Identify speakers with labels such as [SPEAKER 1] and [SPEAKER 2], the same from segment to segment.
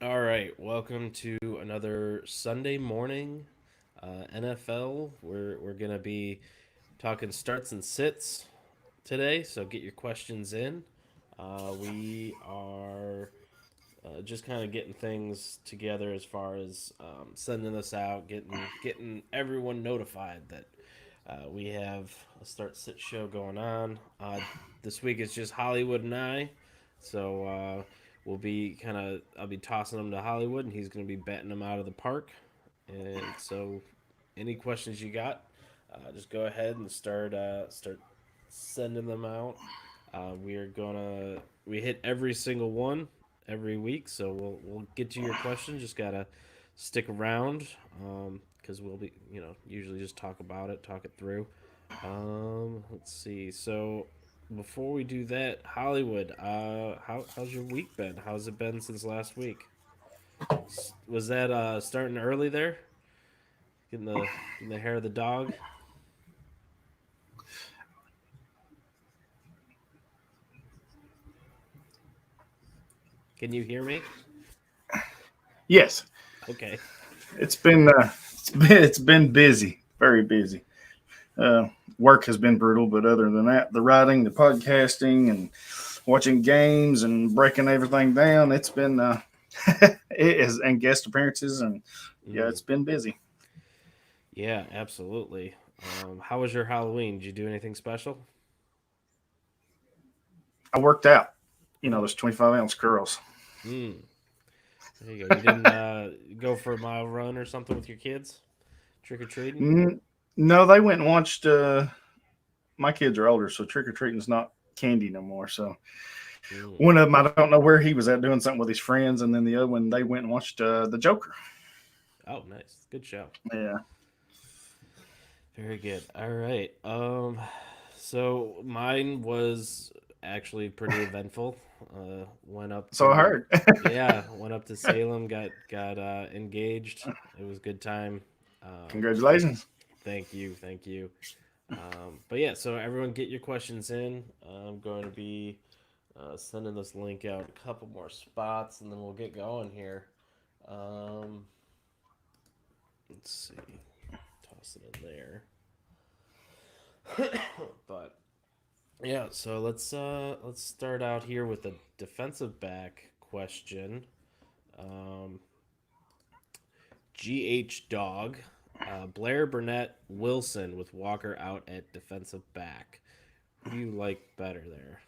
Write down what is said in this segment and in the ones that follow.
[SPEAKER 1] All right, welcome to another Sunday morning NFL. We're gonna be talking starts and sits today, so get your questions in. We are just kind of getting things together as far as sending this out, getting everyone notified that we have a start sit show going on. This week is just Hollywood and I, so we'll be I'll be tossing him to Hollywood, and he's going to be betting them out of the park. And so, any questions you got, just go ahead and start sending them out. We hit every single one every week, so we'll get to your question. Just gotta stick around, because we'll be usually just talk about it, talk it through. Let's see. So before we do that, Hollywood, how's your week been? How's it been since last week? Was that starting early there? Getting the hair of the dog. Can you hear me?
[SPEAKER 2] Yes,
[SPEAKER 1] Okay.
[SPEAKER 2] it's been busy, very busy. Uh, Work has been brutal, but other than that, the writing, the podcasting, and watching games and breaking everything down, it's been it is, and guest appearances, and yeah,
[SPEAKER 1] Mm,
[SPEAKER 2] it's been busy.
[SPEAKER 1] yeah, absolutely. How was your Halloween? Did you do anything special?
[SPEAKER 2] I worked out,
[SPEAKER 1] Oh,
[SPEAKER 2] those 25-ounce curls.
[SPEAKER 1] mm, there you go. You didn't go for a mile run or something with your kids? Trick or treating?
[SPEAKER 2] Mm, no, they went and watched. My kids are older, so trick or treating's not candy no more. So
[SPEAKER 1] Mm.
[SPEAKER 2] one of them, I don't know where he was at doing something with his friends, and then the other one, they went and watched the Joker.
[SPEAKER 1] Oh, nice. Good show.
[SPEAKER 2] Yeah.
[SPEAKER 1] Very good. All right. So mine was actually pretty eventful. Went up
[SPEAKER 2] So I
[SPEAKER 1] to,
[SPEAKER 2] heard.
[SPEAKER 1] yeah, went up to Salem. Got engaged. It was a good time. Um,
[SPEAKER 2] Congratulations.
[SPEAKER 1] thank you, thank you. But yeah, so everyone get your questions in. I'm going to be sending this link out a couple more spots, and then we'll get going here. Um, let's see. Toss it in there. But yeah, so let's start out here with a defensive back question. Um, GH Dog, Blair Burnett Wilson with Walker out at defensive back. Who do you like better there?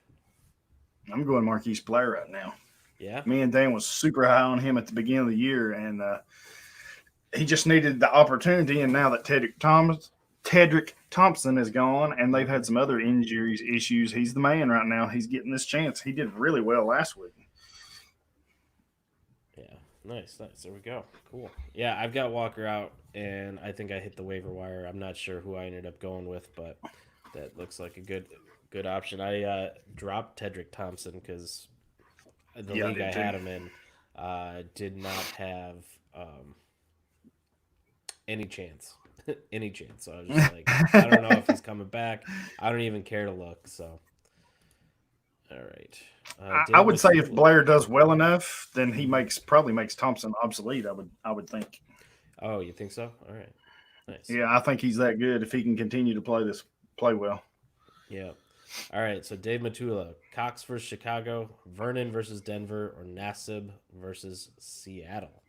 [SPEAKER 2] I'm going Marquise Blair right now.
[SPEAKER 1] Yeah.
[SPEAKER 2] Me and Dan was super high on him at the beginning of the year, and he just needed the opportunity. And now that Tedrick Thompson is gone, and they've
[SPEAKER 1] Mm-hmm.
[SPEAKER 2] had some other injuries issues, he's the man right now. He's getting this chance. He did really well last week.
[SPEAKER 1] Yeah. Nice, nice. There we go. Cool. Yeah, I've got Walker out, and I think I hit the waiver wire. I'm not sure who I ended up going with, but that looks like a good option. I dropped Tedrick Thompson because the
[SPEAKER 2] Yeah, I
[SPEAKER 1] league I
[SPEAKER 2] did too.
[SPEAKER 1] had him in did not have um, any chance, any chance. So I was just like, I don't know if he's coming back. I don't even care to look. So all right,
[SPEAKER 2] I
[SPEAKER 1] Dave
[SPEAKER 2] would say if
[SPEAKER 1] Matula.
[SPEAKER 2] Blair does well enough, then he
[SPEAKER 1] Hmm.
[SPEAKER 2] probably makes Thompson obsolete. I would think.
[SPEAKER 1] Oh, you think so? All right, nice.
[SPEAKER 2] Yeah, I think he's that good if he can continue to play well.
[SPEAKER 1] Yeah. All right, so Dave Matula, Cox versus Chicago, Vernon versus Denver, or Nassib versus Seattle.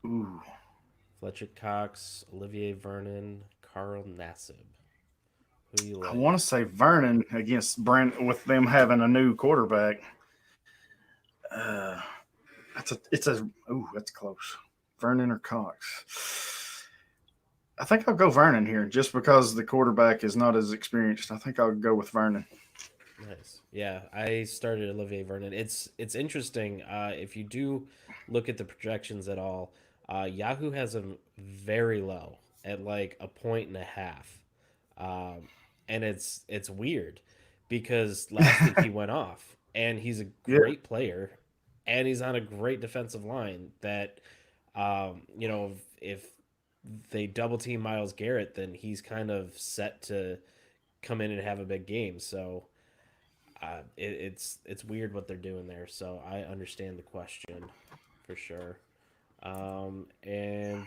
[SPEAKER 2] Ooh,
[SPEAKER 1] Fletcher Cox, Olivier Vernon, Carl Nassib. Who do you
[SPEAKER 2] I
[SPEAKER 1] like?
[SPEAKER 2] want to say Vernon against Brand with them having a new quarterback. Uh, that's close. Vernon or Cox. I think I'll go Vernon here just because the quarterback is not as experienced. I think I'll go with Vernon.
[SPEAKER 1] Nice. Yeah, I started Olivier Vernon. It's interesting. If you do look at the projections at all, Yahoo has him very low at like a point and a half, um, and it's weird because last week he went off, and he's a
[SPEAKER 2] Yeah,
[SPEAKER 1] great player, and he's on a great defensive line. That if they double team Miles Garrett, then he's kind of set to come in and have a big game. So It's weird what they're doing there. So I understand the question for sure. And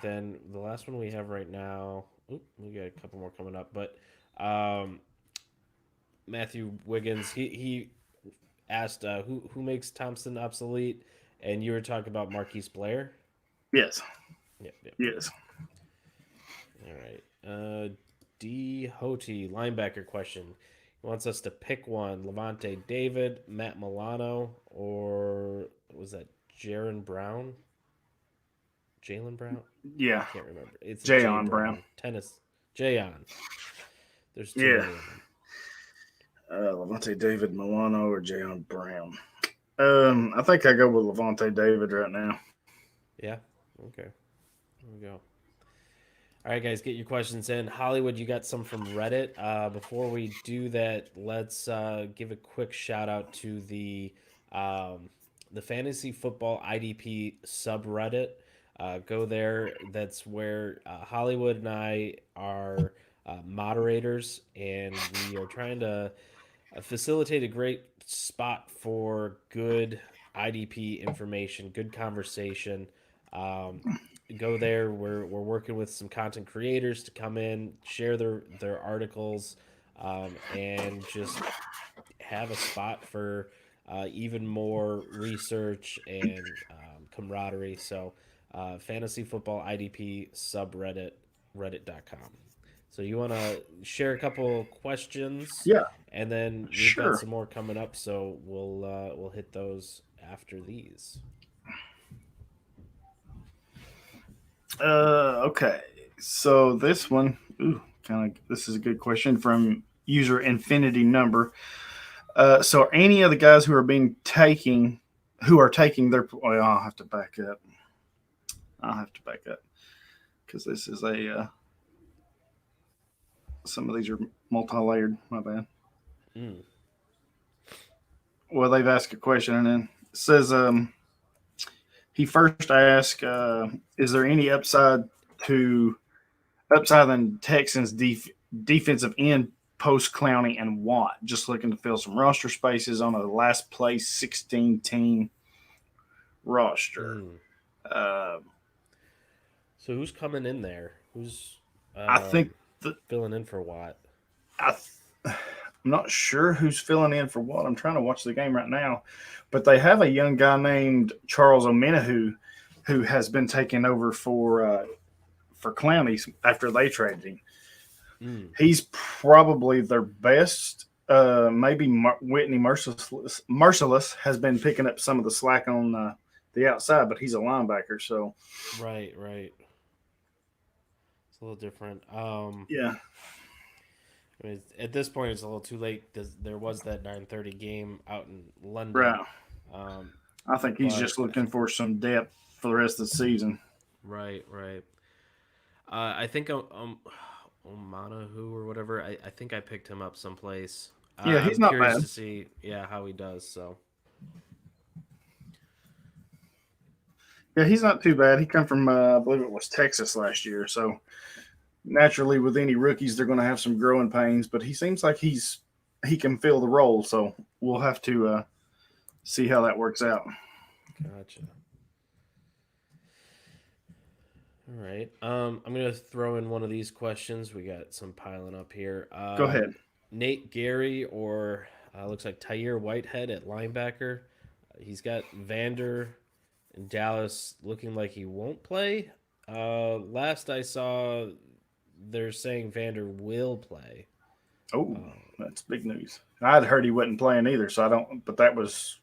[SPEAKER 1] then the last one we have right now. Oop, we got a couple more coming up, but um, Matthew Wiggins he asked who makes Thompson obsolete, and you were talking about Marquise Blair.
[SPEAKER 2] Yes.
[SPEAKER 1] Yep, yep.
[SPEAKER 2] Yes.
[SPEAKER 1] All right. D. Hoti, linebacker question. He wants us to pick one: Levante David, Matt Milano, or was that Jaron Brown? Jalen Brown?
[SPEAKER 2] Yeah.
[SPEAKER 1] Can't remember. It's a J
[SPEAKER 2] Jayon Brown.
[SPEAKER 1] Brown. Tennis. Jayon. There's too
[SPEAKER 2] Yeah.
[SPEAKER 1] many of them.
[SPEAKER 2] Levante David, Milano, or Jayon Brown. I think I go with Levante David right now.
[SPEAKER 1] Yeah. Okay. There we go. All right, guys, get your questions in. Hollywood, you got some from Reddit. Before we do that, let's give a quick shout out to the fantasy football IDP subreddit. Go there. That's where Hollywood and I are moderators, and we are trying to facilitate a great spot for good IDP information, good conversation. Um, Go there. We're working with some content creators to come in, share their articles, and just have a spot for even more research and camaraderie. So, fantasy football IDP subreddit reddit.com. So you want to share a couple questions,
[SPEAKER 2] Yeah,
[SPEAKER 1] and then we've got
[SPEAKER 2] sure.
[SPEAKER 1] some more coming up. So we'll hit those after these.
[SPEAKER 2] Okay. So this one, this is a good question from user Infinity Number. So are any of the guys who are taking their? Well, I'll have to back up. I'll have to back up because this is a. Some of these are multi-layered. My bad.
[SPEAKER 1] Mm.
[SPEAKER 2] Well, they've asked a question and then it says he first asked, "Is there any to upside than Texans defensive end post Clowney and Watt? Just looking to fill some roster spaces on a last place 16 team roster."
[SPEAKER 1] Mm.
[SPEAKER 2] Uh,
[SPEAKER 1] So who's coming in there? Who's
[SPEAKER 2] I think that
[SPEAKER 1] filling in for Watt?
[SPEAKER 2] I. I'm not sure who's filling in for what. I'm trying to watch the game right now, but they have a young guy named Charles Omenahu who has been taking over for Clowney after they traded him.
[SPEAKER 1] Mm.
[SPEAKER 2] He's probably their best. Maybe Whitney Merciless has been picking up some of the slack on the outside, but he's a linebacker, so
[SPEAKER 1] Right, right. It's a little different.
[SPEAKER 2] yeah,
[SPEAKER 1] I mean, at this point, it's a little too late. There was that 9:30 game out in London,
[SPEAKER 2] right.
[SPEAKER 1] um,
[SPEAKER 2] I think he's
[SPEAKER 1] but
[SPEAKER 2] just looking for some depth for the rest of the season.
[SPEAKER 1] right, right. I think Omanahu or whatever. I think I picked him up someplace.
[SPEAKER 2] Yeah, he's
[SPEAKER 1] I'm
[SPEAKER 2] not
[SPEAKER 1] curious
[SPEAKER 2] bad.
[SPEAKER 1] to see, yeah, how he does. So,
[SPEAKER 2] Yeah, he's not too bad. He come from I believe it was Texas last year, so naturally with any rookies they're going to have some growing pains, but he seems like he can fill the role, so we'll have to see how that works out.
[SPEAKER 1] gotcha. All right. I'm gonna throw in one of these questions. We got some piling up here.
[SPEAKER 2] Go ahead.
[SPEAKER 1] Nate Gary or looks like Tyre Whitehead at linebacker. He's got Vander in Dallas looking like he won't play. Last I saw, they're saying Vander will play.
[SPEAKER 2] Oh, that's big news. I'd heard he wasn't playing either, so I don't. But that was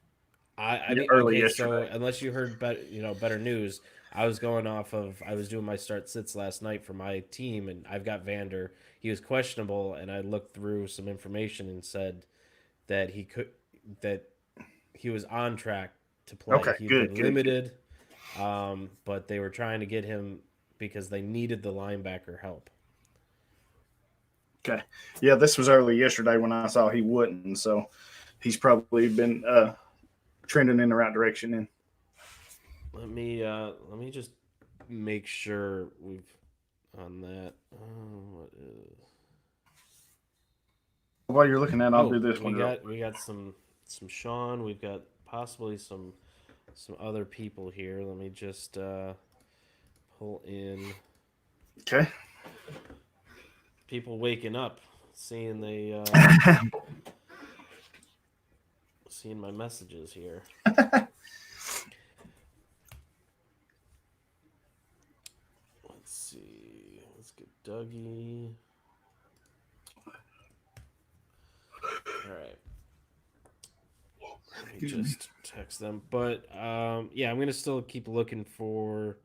[SPEAKER 1] I mean,
[SPEAKER 2] early
[SPEAKER 1] okay, so
[SPEAKER 2] yesterday.
[SPEAKER 1] unless you heard better news, I was going off of I was doing my start sits last night for my team, and I've got Vander. He was questionable, and I looked through some information and said that that he was on track to play.
[SPEAKER 2] Okay,
[SPEAKER 1] He'd
[SPEAKER 2] good,
[SPEAKER 1] been
[SPEAKER 2] good, good.
[SPEAKER 1] limited, but they were trying to get him because they needed the linebacker help.
[SPEAKER 2] Okay, yeah, this was early yesterday when I saw he wouldn't, so he's probably been trending in the right direction. And
[SPEAKER 1] Let me just make sure we've on that. What is
[SPEAKER 2] While you're looking at it, I'll do
[SPEAKER 1] Oh,
[SPEAKER 2] this
[SPEAKER 1] we
[SPEAKER 2] one real
[SPEAKER 1] got we got some Sean. We've got possibly some other people here. Let me just pull in
[SPEAKER 2] quick.
[SPEAKER 1] people waking up, seeing they
[SPEAKER 2] Okay.
[SPEAKER 1] seeing my messages here. Let's see. Let's get Dougie. All right. Let me
[SPEAKER 2] Excuse me.
[SPEAKER 1] just text them. But yeah, I'm gonna still keep looking for.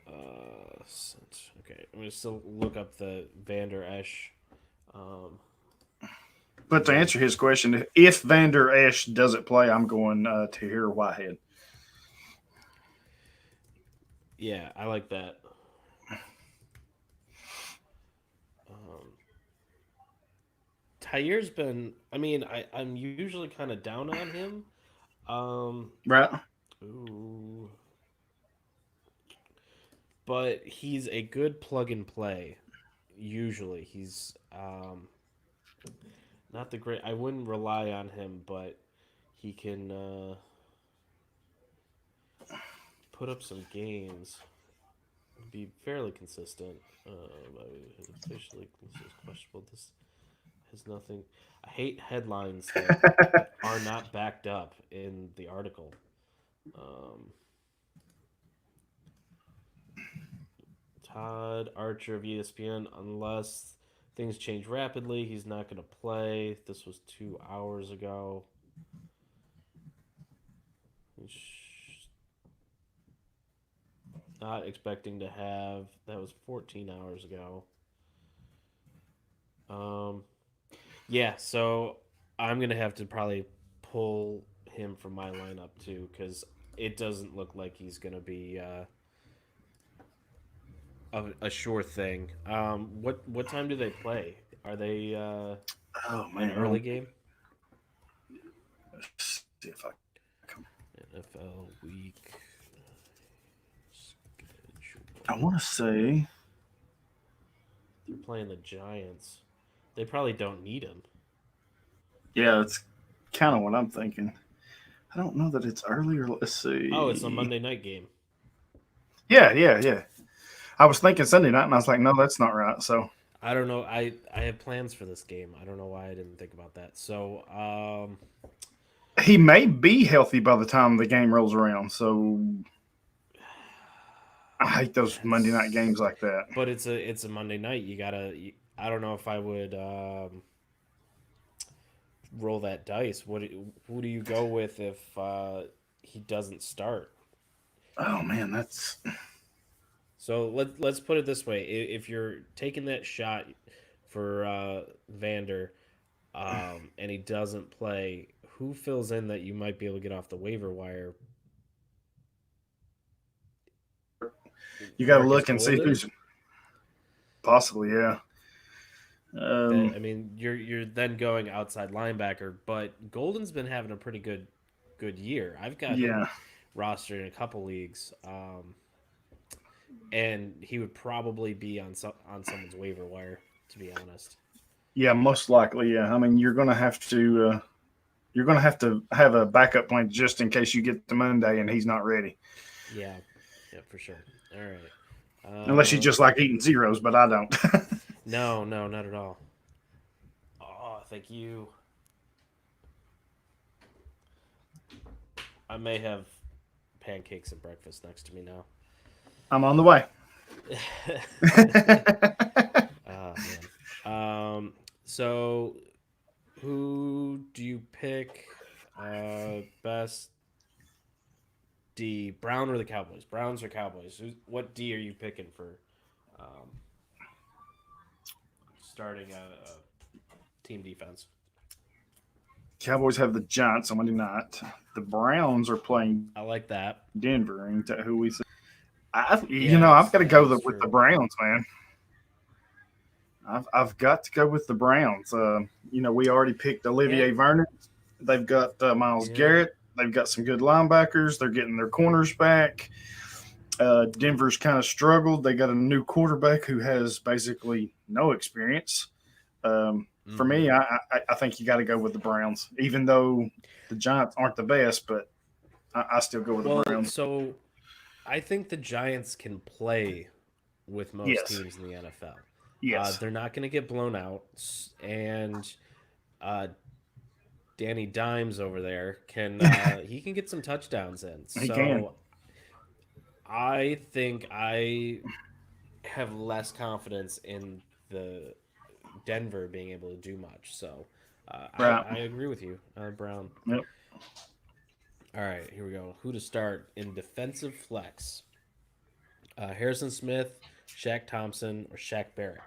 [SPEAKER 1] Okay, I'm gonna still look up the Vander Esch. Um,
[SPEAKER 2] But to answer his question, if Vander Esch doesn't play, I'm going to hear Whitehead.
[SPEAKER 1] yeah, I like that. Um, Tyre's been. I mean, I'm usually kind of down on him. Um,
[SPEAKER 2] Right?
[SPEAKER 1] ooh, but he's a good plug and play. Usually, he's not the great. I wouldn't rely on him, but he can put up some games. Be fairly consistent. Officially, this is questionable. This has nothing. I hate headlines that are not backed up in the article. Um, Todd Archer of ESPN, unless things change rapidly, he's not going to play. This was 2 hours ago. He's not expecting to have. That was 14 hours ago. Um, yeah, so I'm going to have to probably pull him from my lineup too because it doesn't look like he's going to be a sure thing. What time do they play? Are they
[SPEAKER 2] Oh
[SPEAKER 1] an
[SPEAKER 2] man,
[SPEAKER 1] early game?
[SPEAKER 2] let's see if
[SPEAKER 1] NFL week
[SPEAKER 2] I
[SPEAKER 1] schedule.
[SPEAKER 2] want to say,
[SPEAKER 1] They're playing the Giants. They probably don't need him.
[SPEAKER 2] yeah, it's kind of what I'm thinking. I don't know that it's earlier. Let's
[SPEAKER 1] Oh, it's a
[SPEAKER 2] see.
[SPEAKER 1] Monday night game.
[SPEAKER 2] Yeah. I was thinking Sunday night, and I was like, no, that's not right. So
[SPEAKER 1] I don't know. I have plans for this game. I don't know why I didn't think about that. So
[SPEAKER 2] he may be healthy by the time the game rolls around. So I hate those Monday night
[SPEAKER 1] that's
[SPEAKER 2] games like that.
[SPEAKER 1] but it's a Monday night. You gotta. I don't know if I would roll that dice. Who do you go with if he doesn't start?
[SPEAKER 2] Oh man, that's
[SPEAKER 1] So let's put it this way: if you're taking that shot for Vander and he doesn't play, who fills in that you might be able to get off the waiver wire?
[SPEAKER 2] you got to
[SPEAKER 1] Marcus
[SPEAKER 2] look and see
[SPEAKER 1] Golden.
[SPEAKER 2] who's possibly. Yeah.
[SPEAKER 1] That
[SPEAKER 2] Um,
[SPEAKER 1] I mean, you're then going outside linebacker, but Golden's been having a pretty good year. I've got him
[SPEAKER 2] yeah.
[SPEAKER 1] rostered in a couple leagues, and he would probably be on someone's waiver wire. To be honest,
[SPEAKER 2] Yeah. Most likely. Yeah. I mean, you're going to have to. You're going to have a backup plan just in case you get to Monday and he's not ready.
[SPEAKER 1] yeah, yeah, for sure. All right.
[SPEAKER 2] Unless you just like eating zeros, but I don't.
[SPEAKER 1] No, no, not at all. Oh, thank you. I may have pancakes and breakfast next to me now.
[SPEAKER 2] I'm on the way.
[SPEAKER 1] Oh man. So who do you pick? Best D, Brown or the Cowboys? Browns or Cowboys? What D are you picking for um, starting a team defense?
[SPEAKER 2] Cowboys have the Giants on Monday night. The Browns are playing
[SPEAKER 1] I like that.
[SPEAKER 2] Denver. And who we say?
[SPEAKER 1] Yeah,
[SPEAKER 2] I've got to go
[SPEAKER 1] that's
[SPEAKER 2] with the
[SPEAKER 1] true.
[SPEAKER 2] Browns, man. I've got to go with the Browns. We already picked
[SPEAKER 1] Yeah,
[SPEAKER 2] Olivier Vernon. They've got Miles
[SPEAKER 1] yeah,
[SPEAKER 2] Garrett. They've got some good linebackers. They're getting their corners back. Denver's kind of struggled. They got a new quarterback who has basically no experience. Um, For me, I think you got to go with the Browns, even though the Giants aren't the best, but I still go with the
[SPEAKER 1] Well,
[SPEAKER 2] Browns.
[SPEAKER 1] so I think the Giants can play with most
[SPEAKER 2] Yes,
[SPEAKER 1] teams in the NFL.
[SPEAKER 2] yes,
[SPEAKER 1] They're not going to get blown out, and uh, Danny Dimes over there can he can get some touchdowns in.
[SPEAKER 2] he can.
[SPEAKER 1] So I think I have less confidence in the Denver being able to do much. So
[SPEAKER 2] Right.
[SPEAKER 1] I agree with you, Brown.
[SPEAKER 2] Yep.
[SPEAKER 1] All right, here we go. Who to start in defensive flex? Harrison Smith, Shaq Thompson, or Shaq Barrett?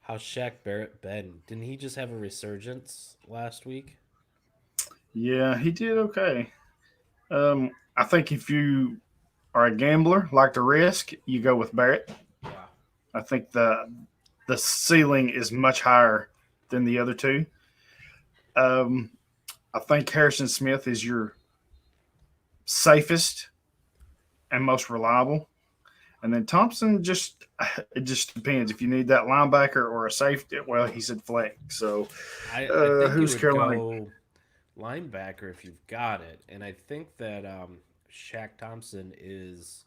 [SPEAKER 1] How's Shaq Barrett been? Didn't he just have a resurgence last week?
[SPEAKER 2] Yeah, he did okay. I think if you are a gambler, like to risk, you go with Barrett.
[SPEAKER 1] Yeah.
[SPEAKER 2] I think the ceiling is much higher than the other two. Um, I think Harrison Smith is your safest and most reliable. And then Thompson just it just depends if you need that linebacker or a safety. Well, he said flex. So
[SPEAKER 1] I think you
[SPEAKER 2] who's
[SPEAKER 1] would
[SPEAKER 2] Carolina?
[SPEAKER 1] go linebacker if you've got it, and I think that Shaq Thompson is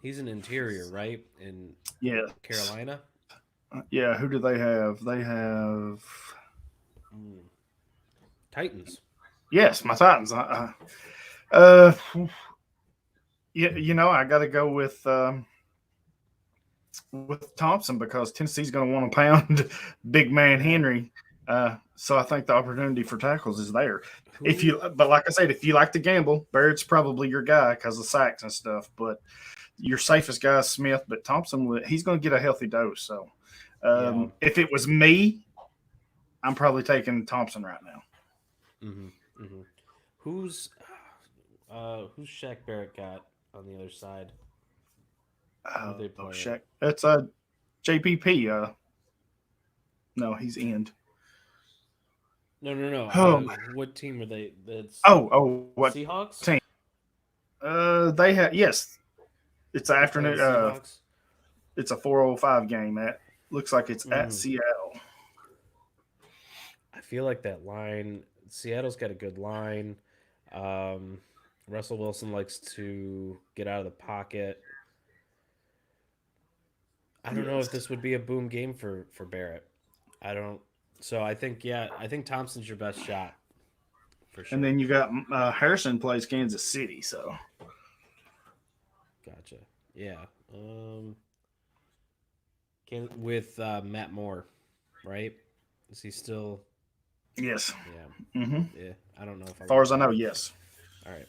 [SPEAKER 1] he's an interior, right, in
[SPEAKER 2] Yes,
[SPEAKER 1] Carolina.
[SPEAKER 2] yeah. Who do they have? They have
[SPEAKER 1] Mm. Titans.
[SPEAKER 2] yes, my Titans. Uh, I got to go with Thompson because Tennessee's going to want to pound big man
[SPEAKER 1] Yeah.
[SPEAKER 2] Henry. So I think the opportunity for tackles is there.
[SPEAKER 1] Who?
[SPEAKER 2] But like I said, if you like to gamble, Barrett's probably your guy because of sacks and stuff. But your safest guy is Smith, but Thompson, he's going to get a healthy dose. So
[SPEAKER 1] Yeah.
[SPEAKER 2] if it was me, I'm probably taking Thompson right now.
[SPEAKER 1] hmm hmm Who's who's Shaq Barrett got on the other side? Who are they
[SPEAKER 2] Oh,
[SPEAKER 1] playing?
[SPEAKER 2] Shaq. That's JPP. No, he's end.
[SPEAKER 1] No, no, no.
[SPEAKER 2] Oh,
[SPEAKER 1] What team are they? That's
[SPEAKER 2] what
[SPEAKER 1] Seahawks.
[SPEAKER 2] team? They have yes. It's
[SPEAKER 1] They're playing
[SPEAKER 2] afternoon.
[SPEAKER 1] Seahawks.
[SPEAKER 2] It's a 4:05 game. At looks like it's at
[SPEAKER 1] Mm.
[SPEAKER 2] Seattle.
[SPEAKER 1] I feel like that line. Seattle's got a good line. Um, Russell Wilson likes to get out of the pocket. I don't know if
[SPEAKER 2] Yes,
[SPEAKER 1] this would be a boom game for Barrett. I don't. So I think I think Thompson's your best shot for
[SPEAKER 2] and
[SPEAKER 1] sure.
[SPEAKER 2] then you got Harrison plays Kansas City. So
[SPEAKER 1] Gotcha. Yeah. Can with Matt Moore, right? Is he still?
[SPEAKER 2] yes,
[SPEAKER 1] Yeah.
[SPEAKER 2] mm-hmm.
[SPEAKER 1] Yeah. I don't know if I
[SPEAKER 2] As far
[SPEAKER 1] like
[SPEAKER 2] as I know,
[SPEAKER 1] that.
[SPEAKER 2] yes.
[SPEAKER 1] All right.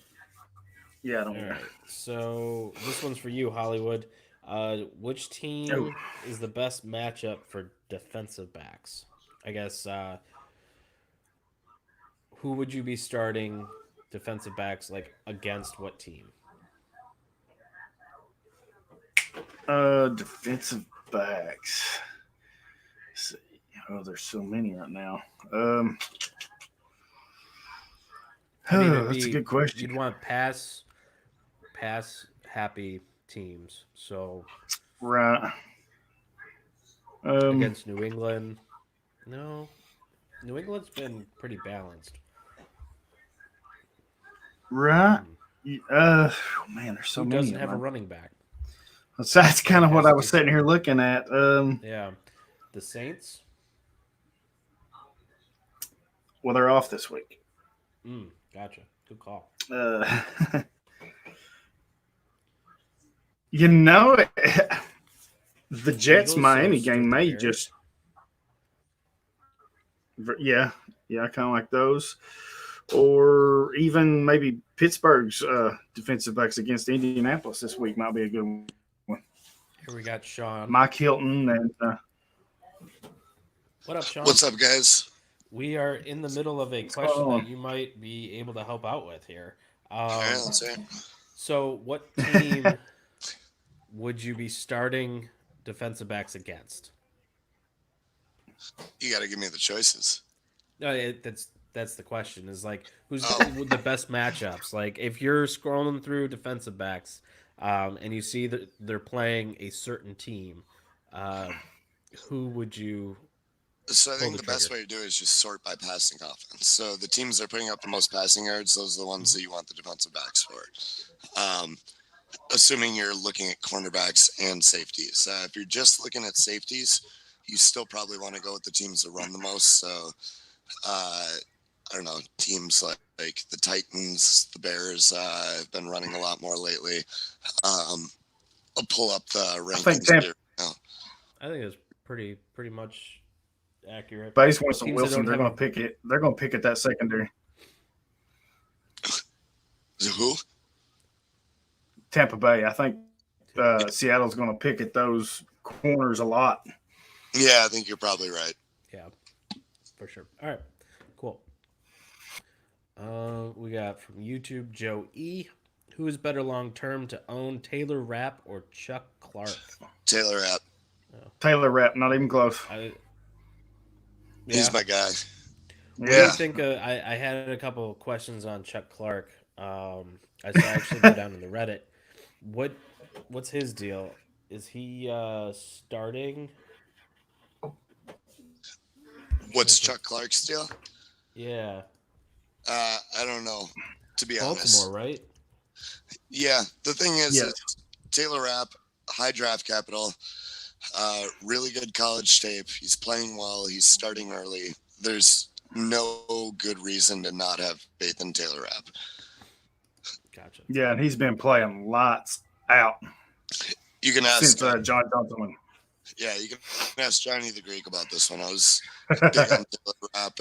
[SPEAKER 2] Yeah, I don't
[SPEAKER 1] All
[SPEAKER 2] know.
[SPEAKER 1] right. So this one's for you, Hollywood. Which
[SPEAKER 2] Oh,
[SPEAKER 1] team is the best matchup for defensive backs? I guess who would you be starting defensive backs like against what team?
[SPEAKER 2] defensive backs. Let's see. Oh, there's so many right now. Um,
[SPEAKER 1] I mean, it'd
[SPEAKER 2] that's a
[SPEAKER 1] be
[SPEAKER 2] good question.
[SPEAKER 1] you'd want pass happy teams. So
[SPEAKER 2] Right. Um,
[SPEAKER 1] against New England, no, New England's been pretty balanced.
[SPEAKER 2] right.
[SPEAKER 1] Hmm.
[SPEAKER 2] Man, there's so
[SPEAKER 1] Who
[SPEAKER 2] many
[SPEAKER 1] doesn't
[SPEAKER 2] of
[SPEAKER 1] have a
[SPEAKER 2] them.
[SPEAKER 1] running back?
[SPEAKER 2] That's
[SPEAKER 1] So
[SPEAKER 2] kind
[SPEAKER 1] it
[SPEAKER 2] of what
[SPEAKER 1] has
[SPEAKER 2] I
[SPEAKER 1] to
[SPEAKER 2] was
[SPEAKER 1] be
[SPEAKER 2] sitting here
[SPEAKER 1] someone.
[SPEAKER 2] looking at.
[SPEAKER 1] Yeah, the Saints.
[SPEAKER 2] Well, they're off this week.
[SPEAKER 1] Gotcha. Good call.
[SPEAKER 2] Uh, you know, the Jets
[SPEAKER 1] Eagles or
[SPEAKER 2] Miami game
[SPEAKER 1] the
[SPEAKER 2] may
[SPEAKER 1] Bears.
[SPEAKER 2] just, yeah, yeah, I kind of like those. Or even maybe Pittsburgh's defensive backs against Indianapolis this week might be a good one.
[SPEAKER 1] Here we got Sean.
[SPEAKER 2] Mike Hilton and
[SPEAKER 1] What up, Sean?
[SPEAKER 3] What's up, guys?
[SPEAKER 1] We are in the middle of a
[SPEAKER 2] what's going
[SPEAKER 1] question that
[SPEAKER 2] on?
[SPEAKER 1] you might be able to help out with here.
[SPEAKER 3] All right,
[SPEAKER 1] Um,
[SPEAKER 3] let's see.
[SPEAKER 1] so, what team would you be starting defensive backs against?
[SPEAKER 3] You got to give me the choices.
[SPEAKER 1] No, that's the question. Is like who's
[SPEAKER 3] Oh,
[SPEAKER 1] the best matchups? Like if you're scrolling through defensive backs, and you see that they're playing a certain team, uh, who would you
[SPEAKER 3] So I
[SPEAKER 1] pull
[SPEAKER 3] think
[SPEAKER 1] the
[SPEAKER 3] the best
[SPEAKER 1] trigger?
[SPEAKER 3] way to do it is just sort by passing offense. So the teams that are putting up the most passing yards, those are the ones that you want the defensive backs for. Um, assuming you're looking at cornerbacks and safeties. If you're just looking at safeties, you still probably want to go with the teams that run the most. So I don't know, teams like the Titans, the Bears have been running a lot more lately. I'll pull up the
[SPEAKER 2] I think
[SPEAKER 3] rankings
[SPEAKER 2] Tampa
[SPEAKER 3] here. Oh,
[SPEAKER 1] I think it's pretty much accurate.
[SPEAKER 2] Bay's Winston
[SPEAKER 1] Teams that
[SPEAKER 2] Wilson.
[SPEAKER 1] don't
[SPEAKER 2] They're
[SPEAKER 1] have a
[SPEAKER 2] going to pick it. They're going to pick at that secondary.
[SPEAKER 3] who?
[SPEAKER 2] Tampa Bay. I think Seattle's going to pick at those corners a lot.
[SPEAKER 3] Yeah, I think you're probably right.
[SPEAKER 1] yeah, for sure. All right, cool. We got from YouTube Joe E. Who is better long term to own, Taylor Rapp or Chuck Clark?
[SPEAKER 3] Taylor Rapp.
[SPEAKER 2] Taylor Rapp, not even close.
[SPEAKER 1] Yeah.
[SPEAKER 3] He's my guy.
[SPEAKER 1] What do you
[SPEAKER 2] Yeah.
[SPEAKER 1] think? I had a couple of questions on Chuck Clark. I saw actually go down in the Reddit. What's his deal? Is he starting?
[SPEAKER 3] What's Chuck Clark's deal?
[SPEAKER 1] Yeah,
[SPEAKER 3] I don't know, to be
[SPEAKER 1] Baltimore,
[SPEAKER 3] honest.
[SPEAKER 1] right?
[SPEAKER 3] Yeah, the thing is,
[SPEAKER 2] Yes.
[SPEAKER 3] Taylor Rapp, high draft capital, really good college tape. He's playing well. He's starting early. There's no good reason to not have faith in Taylor Rapp.
[SPEAKER 1] Gotcha.
[SPEAKER 2] Yeah, and he's been playing lots out
[SPEAKER 3] You can ask.
[SPEAKER 2] since John Johnson went.
[SPEAKER 3] Yeah, you can ask Johnny the Greek about this one. I was big on Taylor Rapp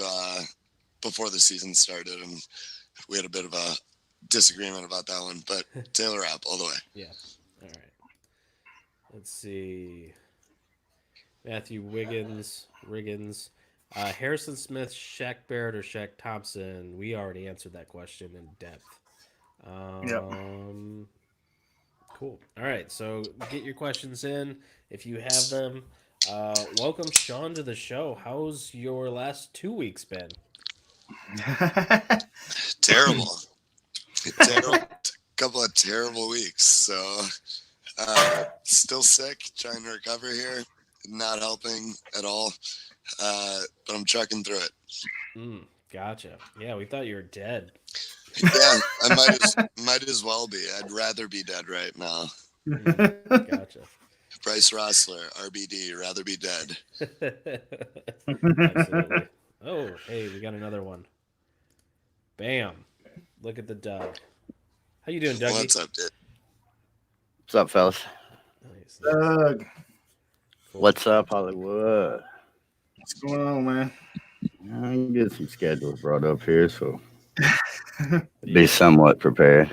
[SPEAKER 3] before the season started, and we had a bit of a disagreement about that one. But Taylor Rapp all the way.
[SPEAKER 1] Yeah. All right. Let's see. Matthew Riggins. Harrison Smith, Shaq Barrett, or Shaq Thompson? We already answered that question in depth. Cool. All right. So get your questions in if you have them. Welcome, Sean, to the show. How's your last 2 weeks been?
[SPEAKER 3] Terrible. Couple of terrible weeks. So still sick, trying to recover here. Not helping at all. But I'm trucking through it.
[SPEAKER 1] Gotcha. Yeah, we thought you were dead.
[SPEAKER 3] Yeah, I might as well be. I'd rather be dead right now.
[SPEAKER 1] Gotcha.
[SPEAKER 3] Bryce Rossler, RBD, rather be dead.
[SPEAKER 1] Absolutely. Oh, hey, we got another one. Bam. Look at the Doug. How you doing, Dougie?
[SPEAKER 3] What's up, dude?
[SPEAKER 4] What's up, fellas?
[SPEAKER 1] Nice.
[SPEAKER 2] Doug,
[SPEAKER 1] Cool.
[SPEAKER 4] What's up, Hollywood?
[SPEAKER 2] what's going on, man?
[SPEAKER 4] I'll get some schedules brought up here, so be somewhat prepared.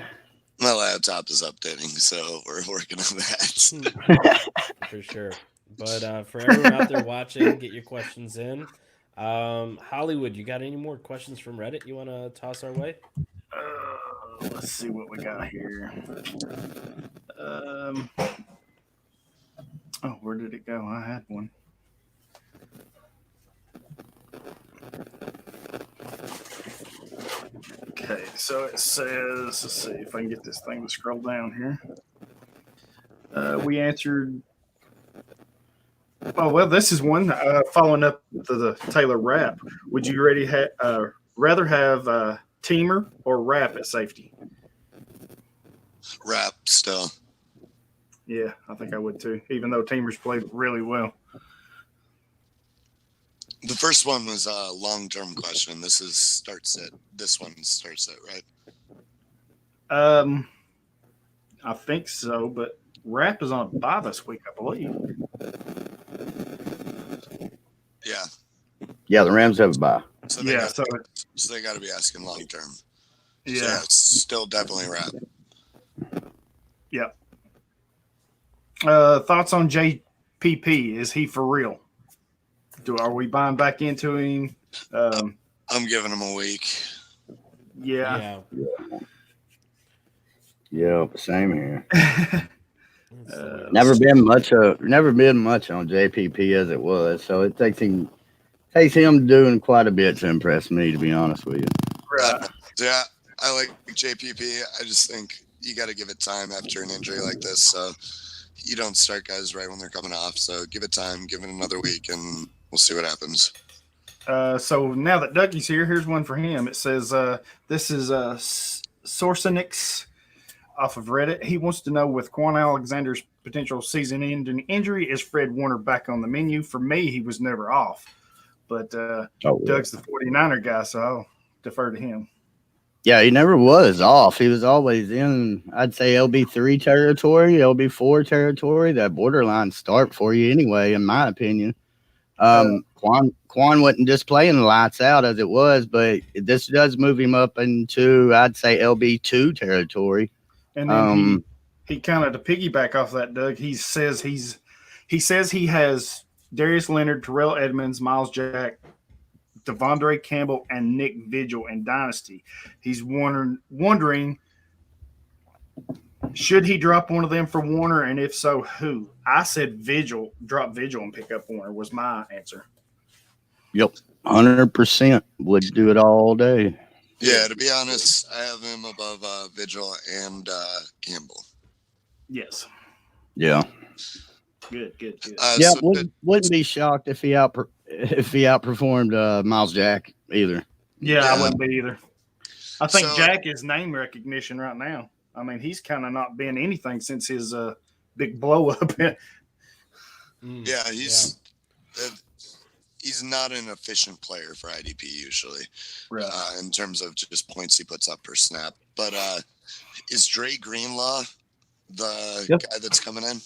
[SPEAKER 3] My laptop is updating, so we're working on that.
[SPEAKER 1] For sure. But for everyone out there watching, get your questions in. Hollywood, you got any more questions from Reddit you want to toss our way?
[SPEAKER 2] Let's see what we got here. Where did it go? I had one. Okay, so it says, let's see if I can get this thing to scroll down here. We answered. Oh, well, this is one following up the Taylor Rapp. Would you rather have Teamer or Rapp at safety?
[SPEAKER 3] Rap still.
[SPEAKER 2] Yeah, I think I would too, even though Teamer's played really well.
[SPEAKER 3] The first one was a long-term question. This is starts it. This one starts it, right?
[SPEAKER 2] I think so, but Rapp is on a bye this week, I believe.
[SPEAKER 3] Yeah.
[SPEAKER 4] Yeah, the Rams have a bye.
[SPEAKER 3] So
[SPEAKER 2] Yeah,
[SPEAKER 3] they got to be asking long-term.
[SPEAKER 2] yeah,
[SPEAKER 3] So it's still definitely rap.
[SPEAKER 2] yeah. Thoughts on JPP? Is he for real? Are we buying back into him?
[SPEAKER 3] I'm giving him a week.
[SPEAKER 2] Yeah.
[SPEAKER 4] Yeah, same here.
[SPEAKER 1] Yeah.
[SPEAKER 4] Never been much on JPP as it was, so it takes him doing quite a bit to impress me, to be honest with you.
[SPEAKER 2] Right.
[SPEAKER 3] Yeah, I like JPP. I just think you got to give it time after an injury like this. So you don't start guys right when they're coming off. So give it time, give it another week, and we'll see what happens.
[SPEAKER 2] So now that Dougie's here, here's one for him. It says, this is Sorcenix off of Reddit. He wants to know, with Quan Alexander's potential season-ending injury, is Fred Warner back on the menu? For me, he was never off. But Doug's the 49er guy, so I'll defer to him.
[SPEAKER 4] Yeah, he never was off. He was always in, I'd say, LB3 territory, LB4 territory, that borderline start for you anyway, in my opinion. Quan wasn't just playing the lights out as it was, but this does move him up into, I'd say, LB2 territory.
[SPEAKER 2] And then he kind of, to piggyback off that, Doug, he says he has Darius Leonard, Terrell Edmonds, Miles Jack, Devondre Campbell, and Nick Vigil in Dynasty. He's wondering, should he drop one of them for Warner, and if so, who? I said Vigil, drop Vigil and pick up Warner was my answer.
[SPEAKER 4] Yep, 100% would do it all day.
[SPEAKER 3] Yeah, to be honest, I have him above Vigil and Campbell.
[SPEAKER 2] Yes.
[SPEAKER 4] Yeah.
[SPEAKER 2] Good.
[SPEAKER 4] Yeah, wouldn't be shocked if he outperformed Miles Jack either.
[SPEAKER 2] Yeah, I wouldn't be either. I think Jack is name recognition right now. I mean, he's kind of not been anything since his big blow up.
[SPEAKER 3] Yeah, he's not an efficient player for IDP usually,
[SPEAKER 2] right?
[SPEAKER 3] In terms of just points he puts up per snap. But is Dre Greenlaw the guy that's coming in?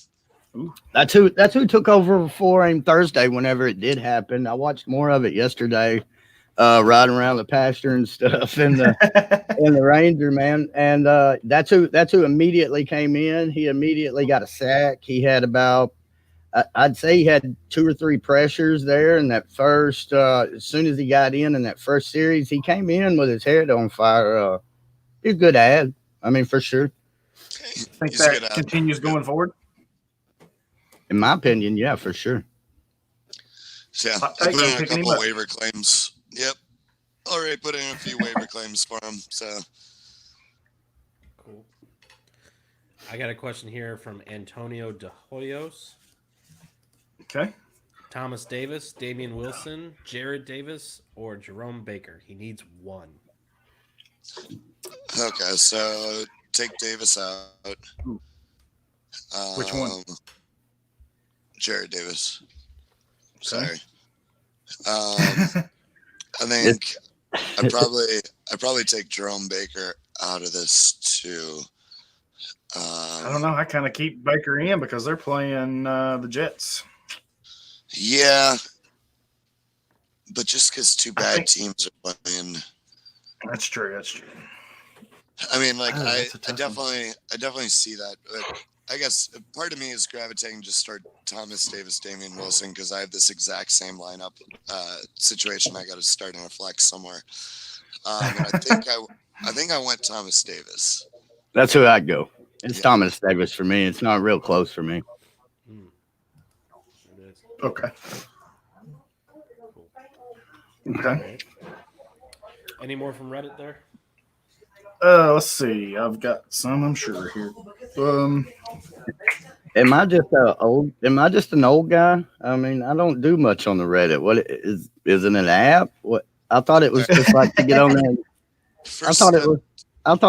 [SPEAKER 4] Ooh. That's who took over for him Thursday whenever it did happen. I watched more of it yesterday, riding around the pasture and stuff in the Ranger, man. And that's who immediately came in. He immediately got a sack. He had about, I'd say he had 2 or 3 pressures there in that first, as soon as he got in that first series, he came in with his head on fire. He's a good ad. I mean, for sure.
[SPEAKER 2] Think that continues going forward?
[SPEAKER 4] In my opinion, yeah, for sure.
[SPEAKER 3] So, yeah, I put in a couple of waiver claims. Yep. Already put in a few waiver claims for him. So
[SPEAKER 1] cool. I got a question here from Antonio De Hoyos.
[SPEAKER 2] Okay.
[SPEAKER 1] Thomas Davis, Damian Wilson, Jared Davis, or Jerome Baker. He needs one.
[SPEAKER 3] Okay, so take Davis out.
[SPEAKER 2] Which one?
[SPEAKER 3] Jared Davis.
[SPEAKER 2] Okay.
[SPEAKER 3] Sorry. I think I probably take Jerome Baker out of this too.
[SPEAKER 2] I don't know. I kind of keep Baker in because they're playing the Jets.
[SPEAKER 3] Yeah, but just because 2 bad teams are playing.
[SPEAKER 2] That's true.
[SPEAKER 3] I mean, like I definitely see that. But I guess part of me is gravitating to start Thomas Davis, Damian Wilson, because I have this exact same lineup situation. I got to start in a flex somewhere. And I think I went Thomas Davis.
[SPEAKER 4] That's who I'd go. It's Thomas Davis for me. It's not real close for me.
[SPEAKER 2] Okay.
[SPEAKER 1] Cool.
[SPEAKER 2] Okay.
[SPEAKER 4] Any more from Reddit there?
[SPEAKER 2] Let's see. I've got some, I'm sure, here.
[SPEAKER 4] Am I just an old guy? I mean, I don't do much on the Reddit. What is it an app? What I thought it was just like to get on there. I thought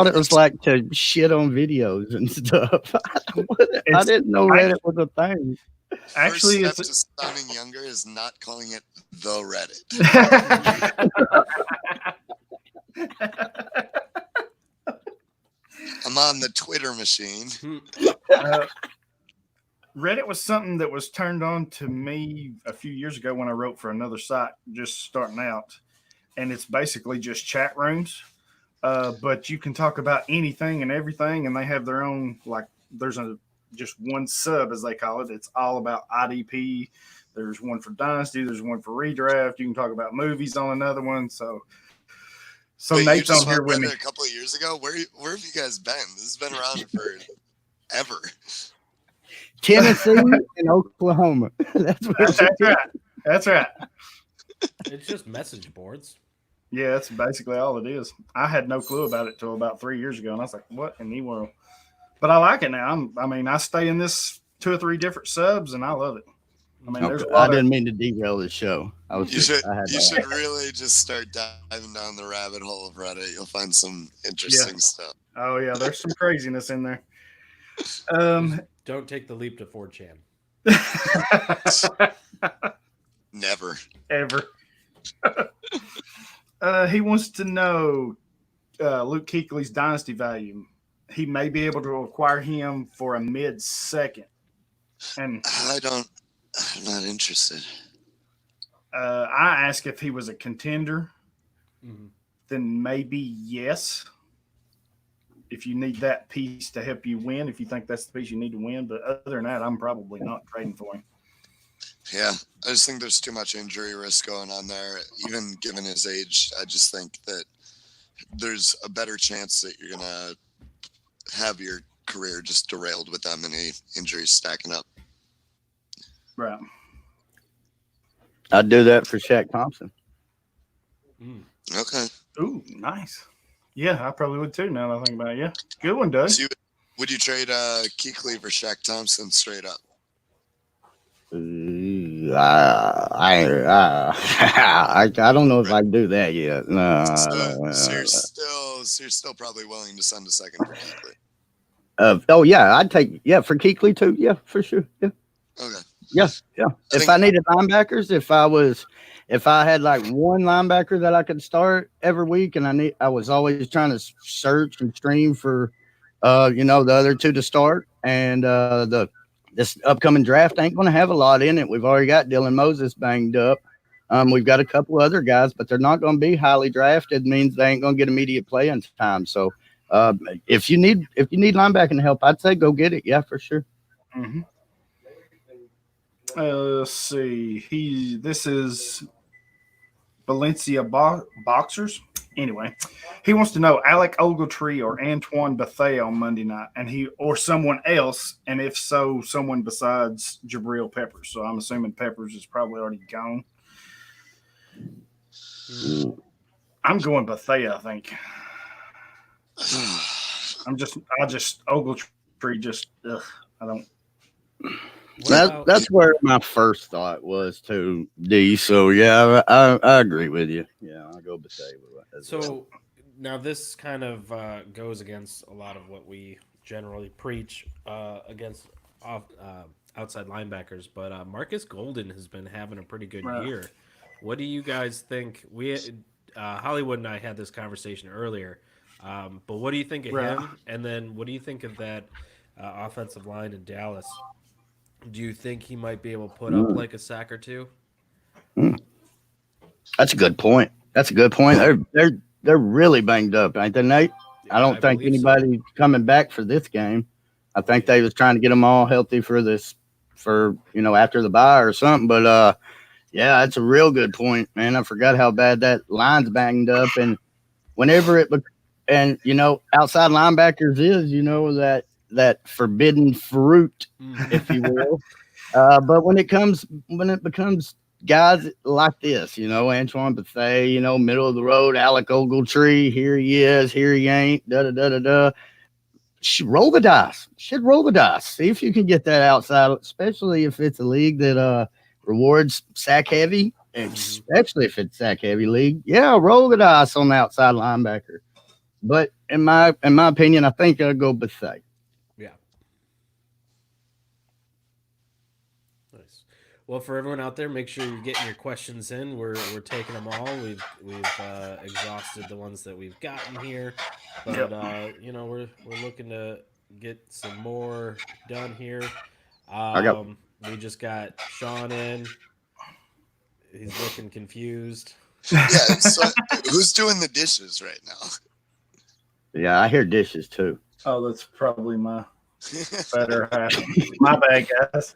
[SPEAKER 4] it was like to shit on videos and stuff. I didn't know Reddit was a thing.
[SPEAKER 2] Actually,
[SPEAKER 3] first step to sounding younger is not calling it the Reddit. I'm on the Twitter machine.
[SPEAKER 2] Reddit was something that was turned on to me a few years ago when I wrote for another site just starting out. And it's basically just chat rooms. But you can talk about anything and everything, and they have their own, like, there's just one sub, as they call it. It's all about IDP. There's one for Dynasty. There's one for Redraft. You can talk about movies on another one. So Nate's on here with me.
[SPEAKER 3] A couple of years ago, where have you guys been? This has been around for ever.
[SPEAKER 4] Tennessee and Oklahoma.
[SPEAKER 2] That's right. That's right.
[SPEAKER 1] It's just message boards.
[SPEAKER 2] Yeah, that's basically all it is. I had no clue about it till about 3 years ago, and I was like, "What in the world?" But I like it now. I stay in this 2 or 3 different subs, and I love it. I mean, there's a
[SPEAKER 4] Okay.
[SPEAKER 2] lot
[SPEAKER 4] I
[SPEAKER 2] of
[SPEAKER 4] didn't mean to derail the show. I was
[SPEAKER 3] You should
[SPEAKER 4] I had
[SPEAKER 3] you should really just start diving down the rabbit hole of Reddit. You'll find some interesting stuff.
[SPEAKER 2] oh yeah, there's some craziness in there.
[SPEAKER 1] Just don't take the leap to 4chan.
[SPEAKER 3] Never.
[SPEAKER 2] Ever. He wants to know Luke Kuechly's dynasty value. He may be able to acquire him for a mid-second. And
[SPEAKER 3] I'm not interested.
[SPEAKER 2] I asked if he was a contender.
[SPEAKER 1] Mm-hmm.
[SPEAKER 2] Then maybe yes. If you need that piece to help you win, if you think that's the piece you need to win. But other than that, I'm probably not trading for him.
[SPEAKER 3] Yeah, I just think there's too much injury risk going on there. Even given his age, I just think that there's a better chance that you're going to have your career just derailed with that many injuries stacking up.
[SPEAKER 2] Right.
[SPEAKER 4] I'd do that for Shaq Thompson.
[SPEAKER 3] Okay.
[SPEAKER 2] Ooh, nice. Yeah, I probably would too now that I think about it. Yeah. Good one, Doug.
[SPEAKER 3] So would you trade Kuechly for Shaq Thompson straight up?
[SPEAKER 4] I don't know if I can do that yet. No.
[SPEAKER 3] So you're still probably willing to send a second for Kuechly.
[SPEAKER 4] Oh yeah, I'd take for Kuechly too. Yeah, for sure. Yeah.
[SPEAKER 3] Okay.
[SPEAKER 4] Yeah. If I needed linebackers, if I had like one linebacker that I could start every week, and I was always trying to search and stream for, the other two to start, and this upcoming draft ain't going to have a lot in it. We've already got Dylan Moses banged up. We've got a couple other guys, but they're not going to be highly drafted. Means they ain't going to get immediate playing time. So if you need linebacking help, I'd say go get it. Yeah, for sure.
[SPEAKER 2] Mm-hmm. Let's see. This is Valencia Boxers. Anyway, he wants to know Alec Ogletree or Antoine Bethea on Monday night, or someone else, and if so, someone besides Jabril Peppers. So I'm assuming Peppers is probably already gone. I'm going Bethea, I think. Ogletree I don't.
[SPEAKER 4] That's where my first thought was to D. So yeah, I agree with you. Yeah, I'll go Bethea with that.
[SPEAKER 1] So now this kind of goes against a lot of what we generally preach against outside linebackers, but Marcus Golden has been having a pretty good year. What do you guys think? Hollywood and I had this conversation earlier, but what do you think of him? And then what do you think of that offensive line in Dallas? Do you think he might be able to put up like a sack or two?
[SPEAKER 4] That's a good point. They're really banged up, ain't they, Nate? I don't think anybody's coming back for this game. I think they was trying to get them all healthy for after the bye or something. But yeah, that's a real good point, man. I forgot how bad that line's banged up, and whenever outside linebackers is that forbidden fruit, if you will. But when it becomes guys like this, Antoine Bethea, middle of the road, Alec Ogletree, here he is, here he ain't, roll the dice. See if you can get that outside, especially if it's a league that rewards sack heavy, especially if it's sack heavy league. Yeah, roll the dice on the outside linebacker. But in my opinion, I think I'll go Bethea.
[SPEAKER 1] Yeah. Nice. Well, for everyone out there, make sure you're getting your questions in. We're taking them all. We've exhausted the ones that we've gotten here, but we're looking to get some more done here. We just got Sean in. He's looking confused.
[SPEAKER 3] Yeah. So who's doing the dishes right now?
[SPEAKER 4] Yeah, I hear dishes too.
[SPEAKER 2] Oh, that's probably my better half. My bad, guys.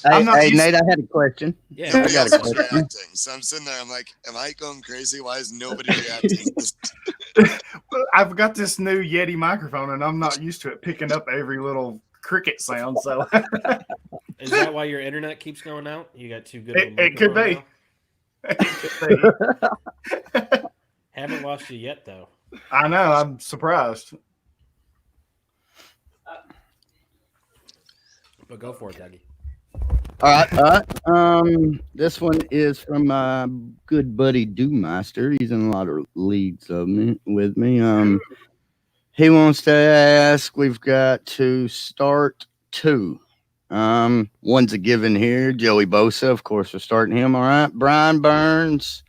[SPEAKER 4] Hey, Nate, I had a question.
[SPEAKER 1] Yeah,
[SPEAKER 3] I got a question. Reacting. So I'm sitting there. I'm like, am I going crazy? Why is nobody reacting?
[SPEAKER 2] Well, I've got this new Yeti microphone, and I'm not used to it picking up every little cricket sound. So,
[SPEAKER 1] is that why your internet keeps going out? You got too good.
[SPEAKER 2] It could be.
[SPEAKER 1] Haven't lost you yet, though.
[SPEAKER 2] I know. I'm surprised.
[SPEAKER 1] But go for it, Dougie.
[SPEAKER 4] All right, all right. This one is from my good buddy Dewmaster. He's in a lot of leagues with me. He wants to ask. We've got to start two. One's a given here. Joey Bosa, of course, we're starting him. All right. Brian Burns,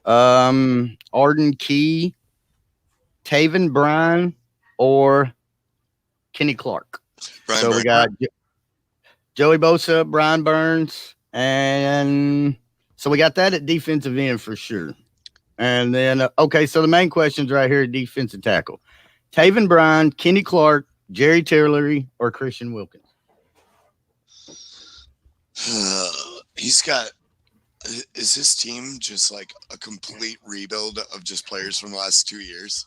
[SPEAKER 4] Arden Key, Taven Bryan, or Kenny Clark.
[SPEAKER 3] Brian
[SPEAKER 4] So
[SPEAKER 3] Burns.
[SPEAKER 4] we got Joey Bosa, Brian Burns, and so we got that at defensive end for sure. And then, okay, so the main questions right here: defensive tackle, Taven Bryan, Kenny Clark, Jerry Tillery, or Christian Wilkins.
[SPEAKER 3] He's got. Is his team just like a complete rebuild of just players from the last 2 years?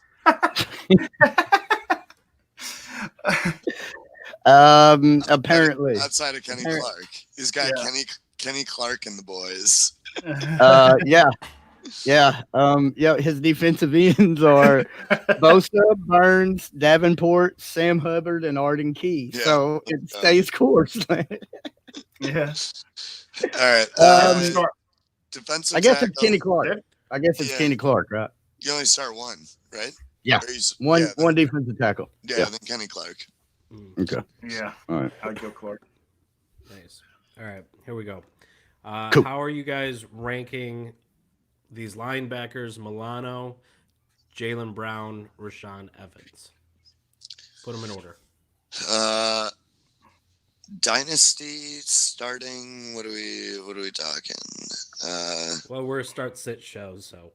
[SPEAKER 4] Apparently,
[SPEAKER 3] outside of Kenny Clark, he's got Kenny Clark and the boys.
[SPEAKER 4] Yeah. His defensive ends are Bosa, Burns, Davenport, Sam Hubbard, and Arden Key.
[SPEAKER 3] Yeah.
[SPEAKER 4] So it stays course.
[SPEAKER 2] Yeah.
[SPEAKER 3] All right. Defensive
[SPEAKER 4] I guess
[SPEAKER 3] tackle,
[SPEAKER 4] it's Kenny Clark. I guess it's Kenny Clark, right?
[SPEAKER 3] You only start one, right?
[SPEAKER 4] Yeah. One defensive tackle.
[SPEAKER 3] Yeah, then Kenny Clark.
[SPEAKER 4] Okay.
[SPEAKER 2] Yeah.
[SPEAKER 4] All right.
[SPEAKER 2] I'd go Clark.
[SPEAKER 1] Nice. All right, here we go.
[SPEAKER 4] Cool.
[SPEAKER 1] How are you guys ranking these linebackers? Milano, Jaylen Brown, Rashaan Evans. Put them in order.
[SPEAKER 3] Dynasty starting. What are we talking?
[SPEAKER 1] Well, we're a start sit show, so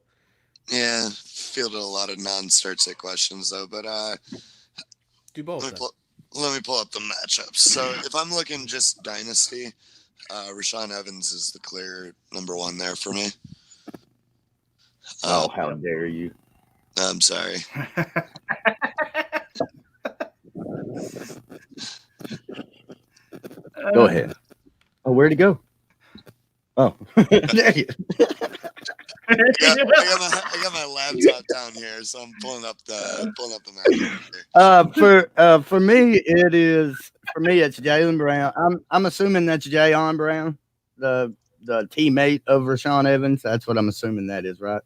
[SPEAKER 3] Yeah, fielded a lot of non-start sit questions though, but
[SPEAKER 1] do both.
[SPEAKER 3] Let me pull up the matchups. So if I'm looking just dynasty, Rashaan Evans is the clear number one there for me.
[SPEAKER 4] Oh, how dare you!
[SPEAKER 3] I'm sorry.
[SPEAKER 4] Go ahead. Oh, where'd he go? Oh, there you.
[SPEAKER 3] I got my laptop down here, so I'm pulling up the matchup here.
[SPEAKER 4] For me, it's Jaylen Brown. I'm assuming that's Jayon Brown, the teammate of Rashaan Evans. That's what I'm assuming that is, right?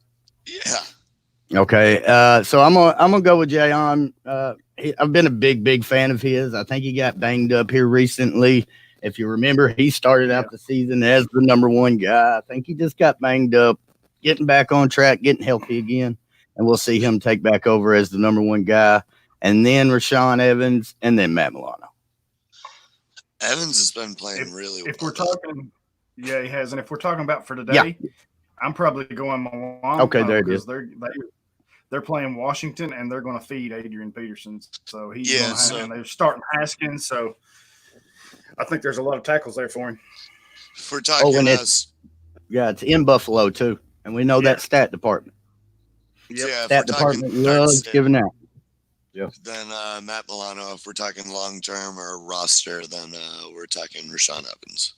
[SPEAKER 3] Yeah.
[SPEAKER 4] Okay. So I'm gonna go with Jayon. I've been a big fan of his. I think he got banged up here recently. If you remember, he started out the season as the number one guy. I think he just got banged up, getting back on track, getting healthy again, and we'll see him take back over as the number one guy. And then Rashaan Evans, and then Matt Milano.
[SPEAKER 3] Evans has been playing really well.
[SPEAKER 2] If we're talking, he has. And if we're talking about for today, I'm probably going Milano.
[SPEAKER 4] Okay, there it is.
[SPEAKER 2] They're playing Washington, and they're going to feed Adrian Peterson. So he's going to have, and they're starting Haskins. So I think there's a lot of tackles there for him.
[SPEAKER 3] If we're talking
[SPEAKER 4] it's in Buffalo too, and we know that stat department.
[SPEAKER 2] Yep.
[SPEAKER 3] Yeah,
[SPEAKER 4] stat department loves giving out.
[SPEAKER 3] Yeah. Then Matt Milano, if we're talking long term or roster, then we're talking Rashaan Evans.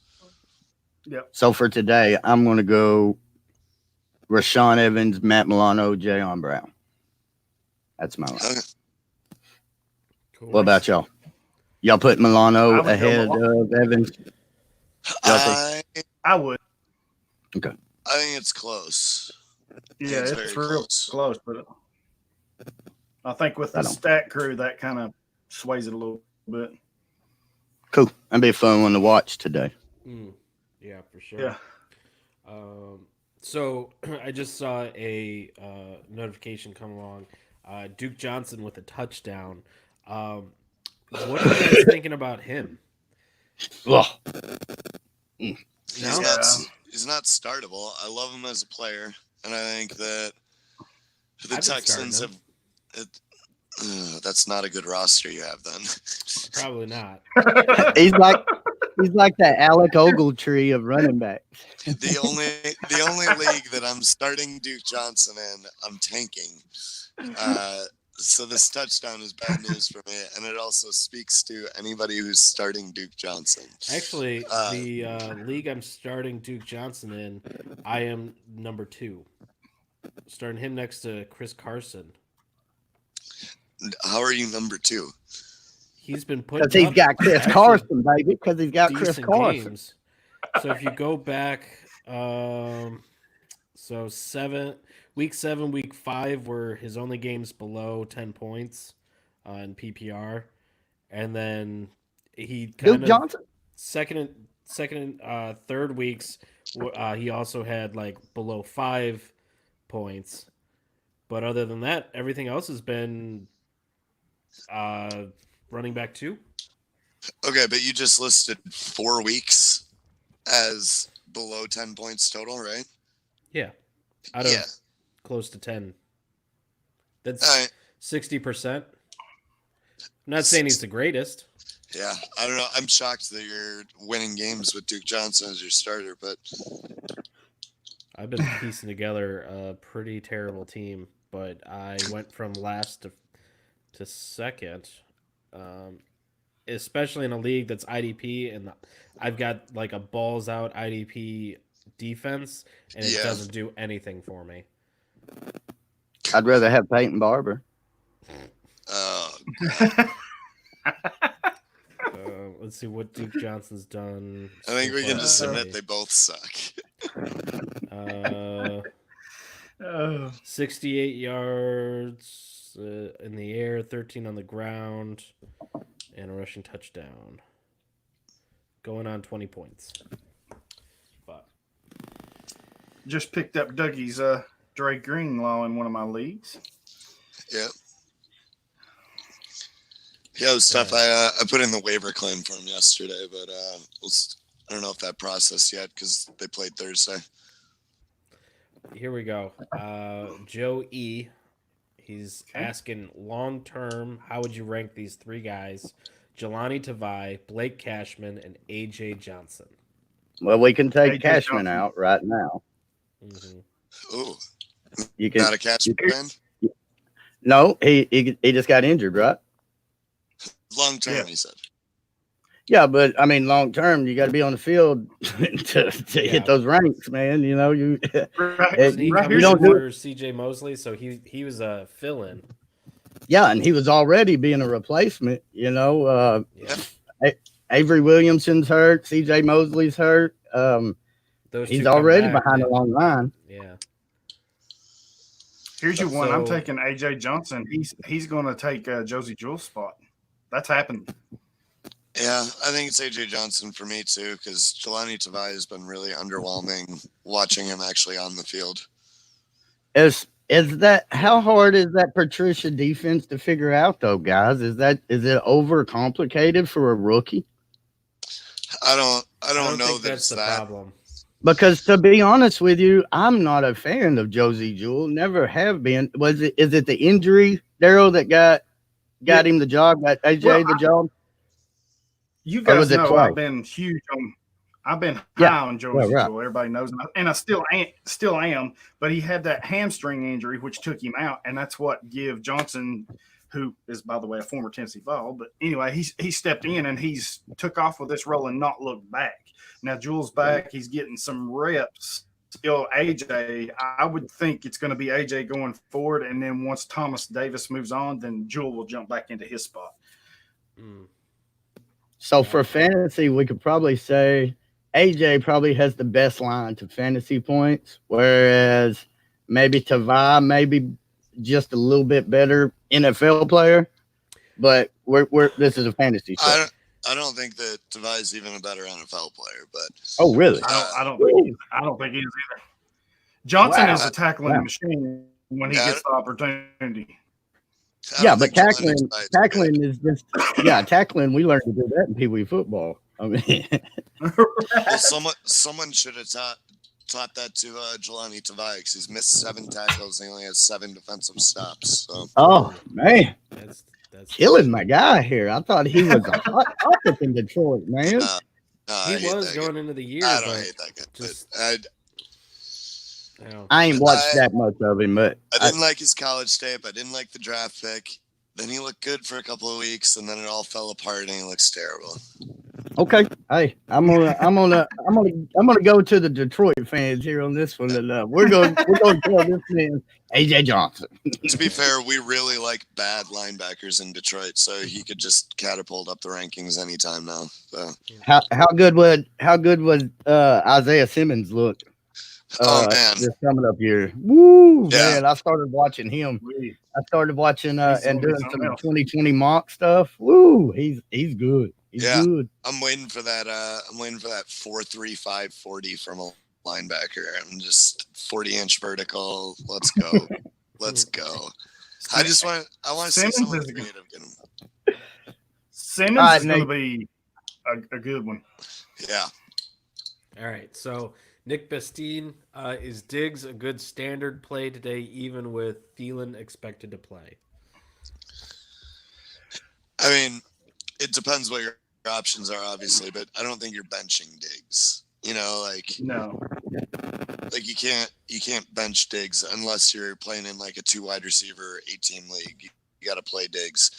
[SPEAKER 2] Yep.
[SPEAKER 4] So for today, I'm going to go Rashaan Evans, Matt Milano, Jayon Brown. That's my line.
[SPEAKER 3] Okay.
[SPEAKER 1] Cool.
[SPEAKER 4] What about y'all? Y'all put Milano ahead of Evans?
[SPEAKER 3] I
[SPEAKER 2] would.
[SPEAKER 4] Okay.
[SPEAKER 3] I think it's close.
[SPEAKER 2] Yeah, it's real close, but I think with the stat crew, that kind of sways it a little bit.
[SPEAKER 4] Cool. That'd be a fun one to watch today.
[SPEAKER 1] Yeah, for sure.
[SPEAKER 2] Yeah.
[SPEAKER 1] So I just saw a notification come along. Duke Johnson with a touchdown. What are you guys thinking about him?
[SPEAKER 4] Oh.
[SPEAKER 3] He's not startable. I love him as a player, and I think that the Texans have. That's not a good roster you have then.
[SPEAKER 1] Probably not.
[SPEAKER 4] He's like that Alec Ogletree of running backs.
[SPEAKER 3] The only league that I'm starting Duke Johnson in, I'm tanking. So this touchdown is bad news for me, and it also speaks to anybody who's starting Duke Johnson.
[SPEAKER 1] Actually, the league I'm starting Duke Johnson in, I am number 2. Starting him next to Chris Carson.
[SPEAKER 3] How are you number 2?
[SPEAKER 1] He's been putting
[SPEAKER 4] Because he's
[SPEAKER 1] up
[SPEAKER 4] got Chris
[SPEAKER 1] actually
[SPEAKER 4] Carson, baby. Because he's got Chris
[SPEAKER 1] decent
[SPEAKER 4] Carson.
[SPEAKER 1] games. So if you go back, so week 7, week 5 were his only games below 10 points in PPR, and then he kind
[SPEAKER 4] Duke
[SPEAKER 1] of
[SPEAKER 4] Johnson.
[SPEAKER 1] second and third weeks he also had like below 5 points, but other than that, everything else has been running back 2.
[SPEAKER 3] Okay, but you just listed 4 weeks as below 10 points total, right?
[SPEAKER 1] Yeah, out of close to 10. That's 60%. I'm not saying he's the greatest.
[SPEAKER 3] Yeah, I don't know. I'm shocked that you're winning games with Duke Johnson as your starter, but
[SPEAKER 1] I've been piecing together a pretty terrible team, but I went from last to second, especially in a league that's IDP, and I've got like a balls out IDP defense, and it doesn't do anything for me.
[SPEAKER 4] I'd rather have Peyton Barber.
[SPEAKER 1] Let's see what Duke Johnson's done.
[SPEAKER 3] I think we can just admit they both suck.
[SPEAKER 1] 68 yards in the air, 13 on the ground, and a rushing touchdown. Going on 20 points. But
[SPEAKER 2] just picked up Dougie's Dre Greenlaw in one of my leagues.
[SPEAKER 3] Yeah. Yeah, it was tough. I put in the waiver claim for him yesterday, but I don't know if that processed yet because they played Thursday.
[SPEAKER 1] Here we go. Joe E. He's asking long term, how would you rank these 3 guys? Jelani Tavai, Blake Cashman, and AJ Johnson.
[SPEAKER 4] Well, we can take Cashman out right now.
[SPEAKER 1] Mm-hmm.
[SPEAKER 3] Ooh.
[SPEAKER 4] You can
[SPEAKER 3] Not a Cashman fan?
[SPEAKER 4] No, he just got injured, right?
[SPEAKER 3] Long term, he said.
[SPEAKER 4] Yeah, but I mean, long term, you got to be on the field to hit those ranks, man. You know, you
[SPEAKER 1] He
[SPEAKER 4] you don't do
[SPEAKER 1] CJ Mosley, so he was a fill-in.
[SPEAKER 4] Yeah, and he was already being a replacement. You know, Avery Williamson's hurt, CJ Mosley's hurt. He's already behind a long line.
[SPEAKER 1] Yeah.
[SPEAKER 2] Here's your one. I'm taking AJ Johnson. He's going to take Josie Jewell's spot. That's happened.
[SPEAKER 3] Yeah, I think it's AJ Johnson for me too, because Jelani Tavai has been really underwhelming watching him actually on the field.
[SPEAKER 4] Is that how hard is that Patricia defense to figure out though, guys? Is it overcomplicated for a rookie?
[SPEAKER 3] I don't know
[SPEAKER 1] think that's the problem.
[SPEAKER 4] Because to be honest with you, I'm not a fan of Josie Jewell. Never have been. Is it the injury, Daryl, that got him the job? Got AJ the job?
[SPEAKER 2] You guys know I've been huge on. I've been high on Josie Jewell. Everybody knows, and I still am. But he had that hamstring injury, which took him out, and that's what give Johnson, who is by the way a former Tennessee Vol, but anyway, he stepped in and he's took off with this role and not looked back. Now Jewell's back; he's getting some reps. Still, AJ, I would think it's going to be AJ going forward, and then once Thomas Davis moves on, then Jewell will jump back into his spot.
[SPEAKER 4] So for fantasy, we could probably say AJ probably has the best line to fantasy points, whereas maybe Tavai maybe just a little bit better NFL player. But this is a fantasy show.
[SPEAKER 3] I don't think that Tavai is even a better NFL player, but
[SPEAKER 4] oh really?
[SPEAKER 2] I don't think he is either. Johnson is a tackling machine when he gets the opportunity.
[SPEAKER 4] Yeah, but tackling is just tackling. We learned to do that in Pee Wee football. I mean,
[SPEAKER 3] well, someone should have taught that to Jelani Tavai because he's missed 7 tackles and he only has 7 defensive stops. So.
[SPEAKER 4] Oh man,
[SPEAKER 1] that's
[SPEAKER 4] killing my guy here. I thought he was a hot topic in Detroit, man.
[SPEAKER 1] He was going into the year.
[SPEAKER 3] I don't hate that guy. Just,
[SPEAKER 4] I ain't watched that much of him, but
[SPEAKER 3] I didn't like his college tape. I didn't like the draft pick. Then he looked good for a couple of weeks, and then it all fell apart, and he looks terrible.
[SPEAKER 4] Okay. Hey, I'm gonna go to the Detroit fans here on this one, and we're gonna tell this man AJ Johnson.
[SPEAKER 3] To be fair, we really like bad linebackers in Detroit, so he could just catapult up the rankings anytime now. So.
[SPEAKER 4] How good would Isaiah Simmons look?
[SPEAKER 3] Oh man,
[SPEAKER 4] This coming up here. Woo,
[SPEAKER 3] Yeah.
[SPEAKER 4] man! I started watching him.
[SPEAKER 2] We-
[SPEAKER 4] I started watching
[SPEAKER 2] He's
[SPEAKER 4] and
[SPEAKER 2] gonna be
[SPEAKER 4] doing
[SPEAKER 2] something
[SPEAKER 4] some
[SPEAKER 2] else.
[SPEAKER 4] 2020 mock stuff. Woo, he's good. He's
[SPEAKER 3] Yeah.
[SPEAKER 4] good.
[SPEAKER 3] I'm waiting for that. I'm waiting for that 4.35 40 from a linebacker. I'm just 40-inch vertical. Let's go. Let's go. I want to see
[SPEAKER 2] Simmons
[SPEAKER 3] someone
[SPEAKER 2] is a good-
[SPEAKER 3] creative get him.
[SPEAKER 2] Simmons
[SPEAKER 4] All right,
[SPEAKER 2] is going to
[SPEAKER 4] Nate.
[SPEAKER 2] be a good one.
[SPEAKER 3] Yeah.
[SPEAKER 1] All right, so Nick Bestine, is Diggs a good standard play today, even with Thielen expected to play?
[SPEAKER 3] I mean, it depends what your options are, obviously, but I don't think you're benching Diggs. You know,
[SPEAKER 2] No.
[SPEAKER 3] like you can't bench Diggs unless you're playing in like a 2 wide receiver 8-team league. You got to play Diggs.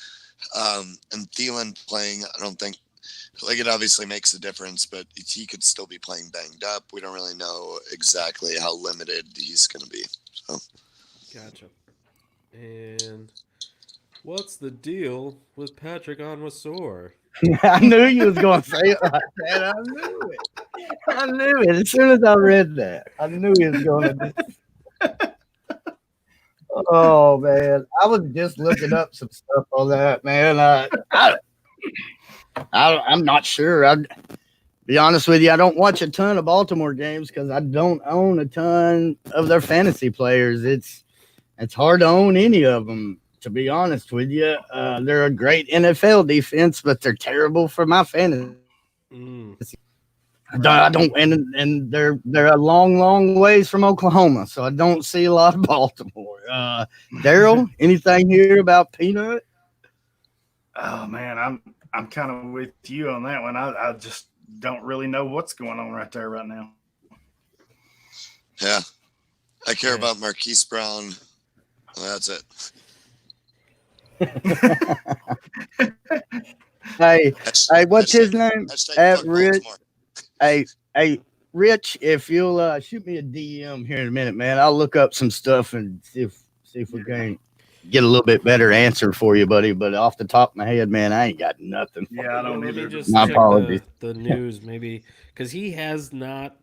[SPEAKER 3] And Thielen playing, I don't think, like, it obviously makes a difference, but he could still be playing banged up. We don't really know exactly how limited he's going to be. So.
[SPEAKER 1] Gotcha. And what's the deal with Patrick Onwuasor?
[SPEAKER 4] I knew you was going to say it like that. I knew it. I knew it. As soon as I read that, I knew he was going to do it. Oh, man. I was just looking up some stuff on that, man. I'm not sure. I'll be honest with you. I don't watch a ton of Baltimore games because I don't own a ton of their fantasy players. It's hard to own any of them, to be honest with you. They're a great NFL defense, but they're terrible for my fantasy.
[SPEAKER 1] Mm.
[SPEAKER 4] I don't, and they're a long ways from Oklahoma, so I don't see a lot of Baltimore. Daryl, anything here about Peanut?
[SPEAKER 2] Oh man, I'm kind of with you on that one. I just don't really know what's going on right there right now.
[SPEAKER 3] Yeah. I care about Marquise Brown. Well, that's it.
[SPEAKER 4] Hey, what's his
[SPEAKER 3] Hashtag-
[SPEAKER 4] name?
[SPEAKER 3] hashtag
[SPEAKER 4] At
[SPEAKER 3] fuck
[SPEAKER 4] Rich.
[SPEAKER 3] Baltimore.
[SPEAKER 4] Hey, Rich, if you'll shoot me a DM here in a minute, man, I'll look up some stuff and see if we can get a little bit better answer for you, buddy. But off the top of my head, man, I ain't got nothing.
[SPEAKER 2] Yeah, I don't
[SPEAKER 1] Let me
[SPEAKER 2] either.
[SPEAKER 1] just
[SPEAKER 4] My
[SPEAKER 1] check
[SPEAKER 4] apologies.
[SPEAKER 1] the news, maybe, because he has not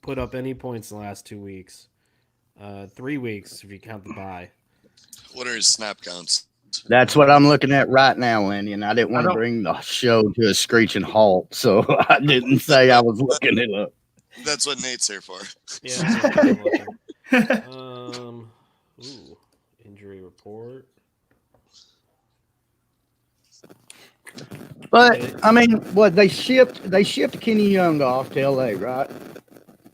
[SPEAKER 1] put up any points in the last 2 weeks. 3 weeks, if you count the bye.
[SPEAKER 3] What are his snap counts?
[SPEAKER 4] That's what I'm looking at right now, Lenny, and I didn't want
[SPEAKER 2] I
[SPEAKER 4] to
[SPEAKER 2] don't-
[SPEAKER 4] bring the show to a screeching halt, so I didn't say I was looking it up.
[SPEAKER 3] That's what Nate's here for.
[SPEAKER 1] Yeah. That's what I'm looking. Injury report.
[SPEAKER 4] But I mean, what they shipped Kenny Young off to LA, right?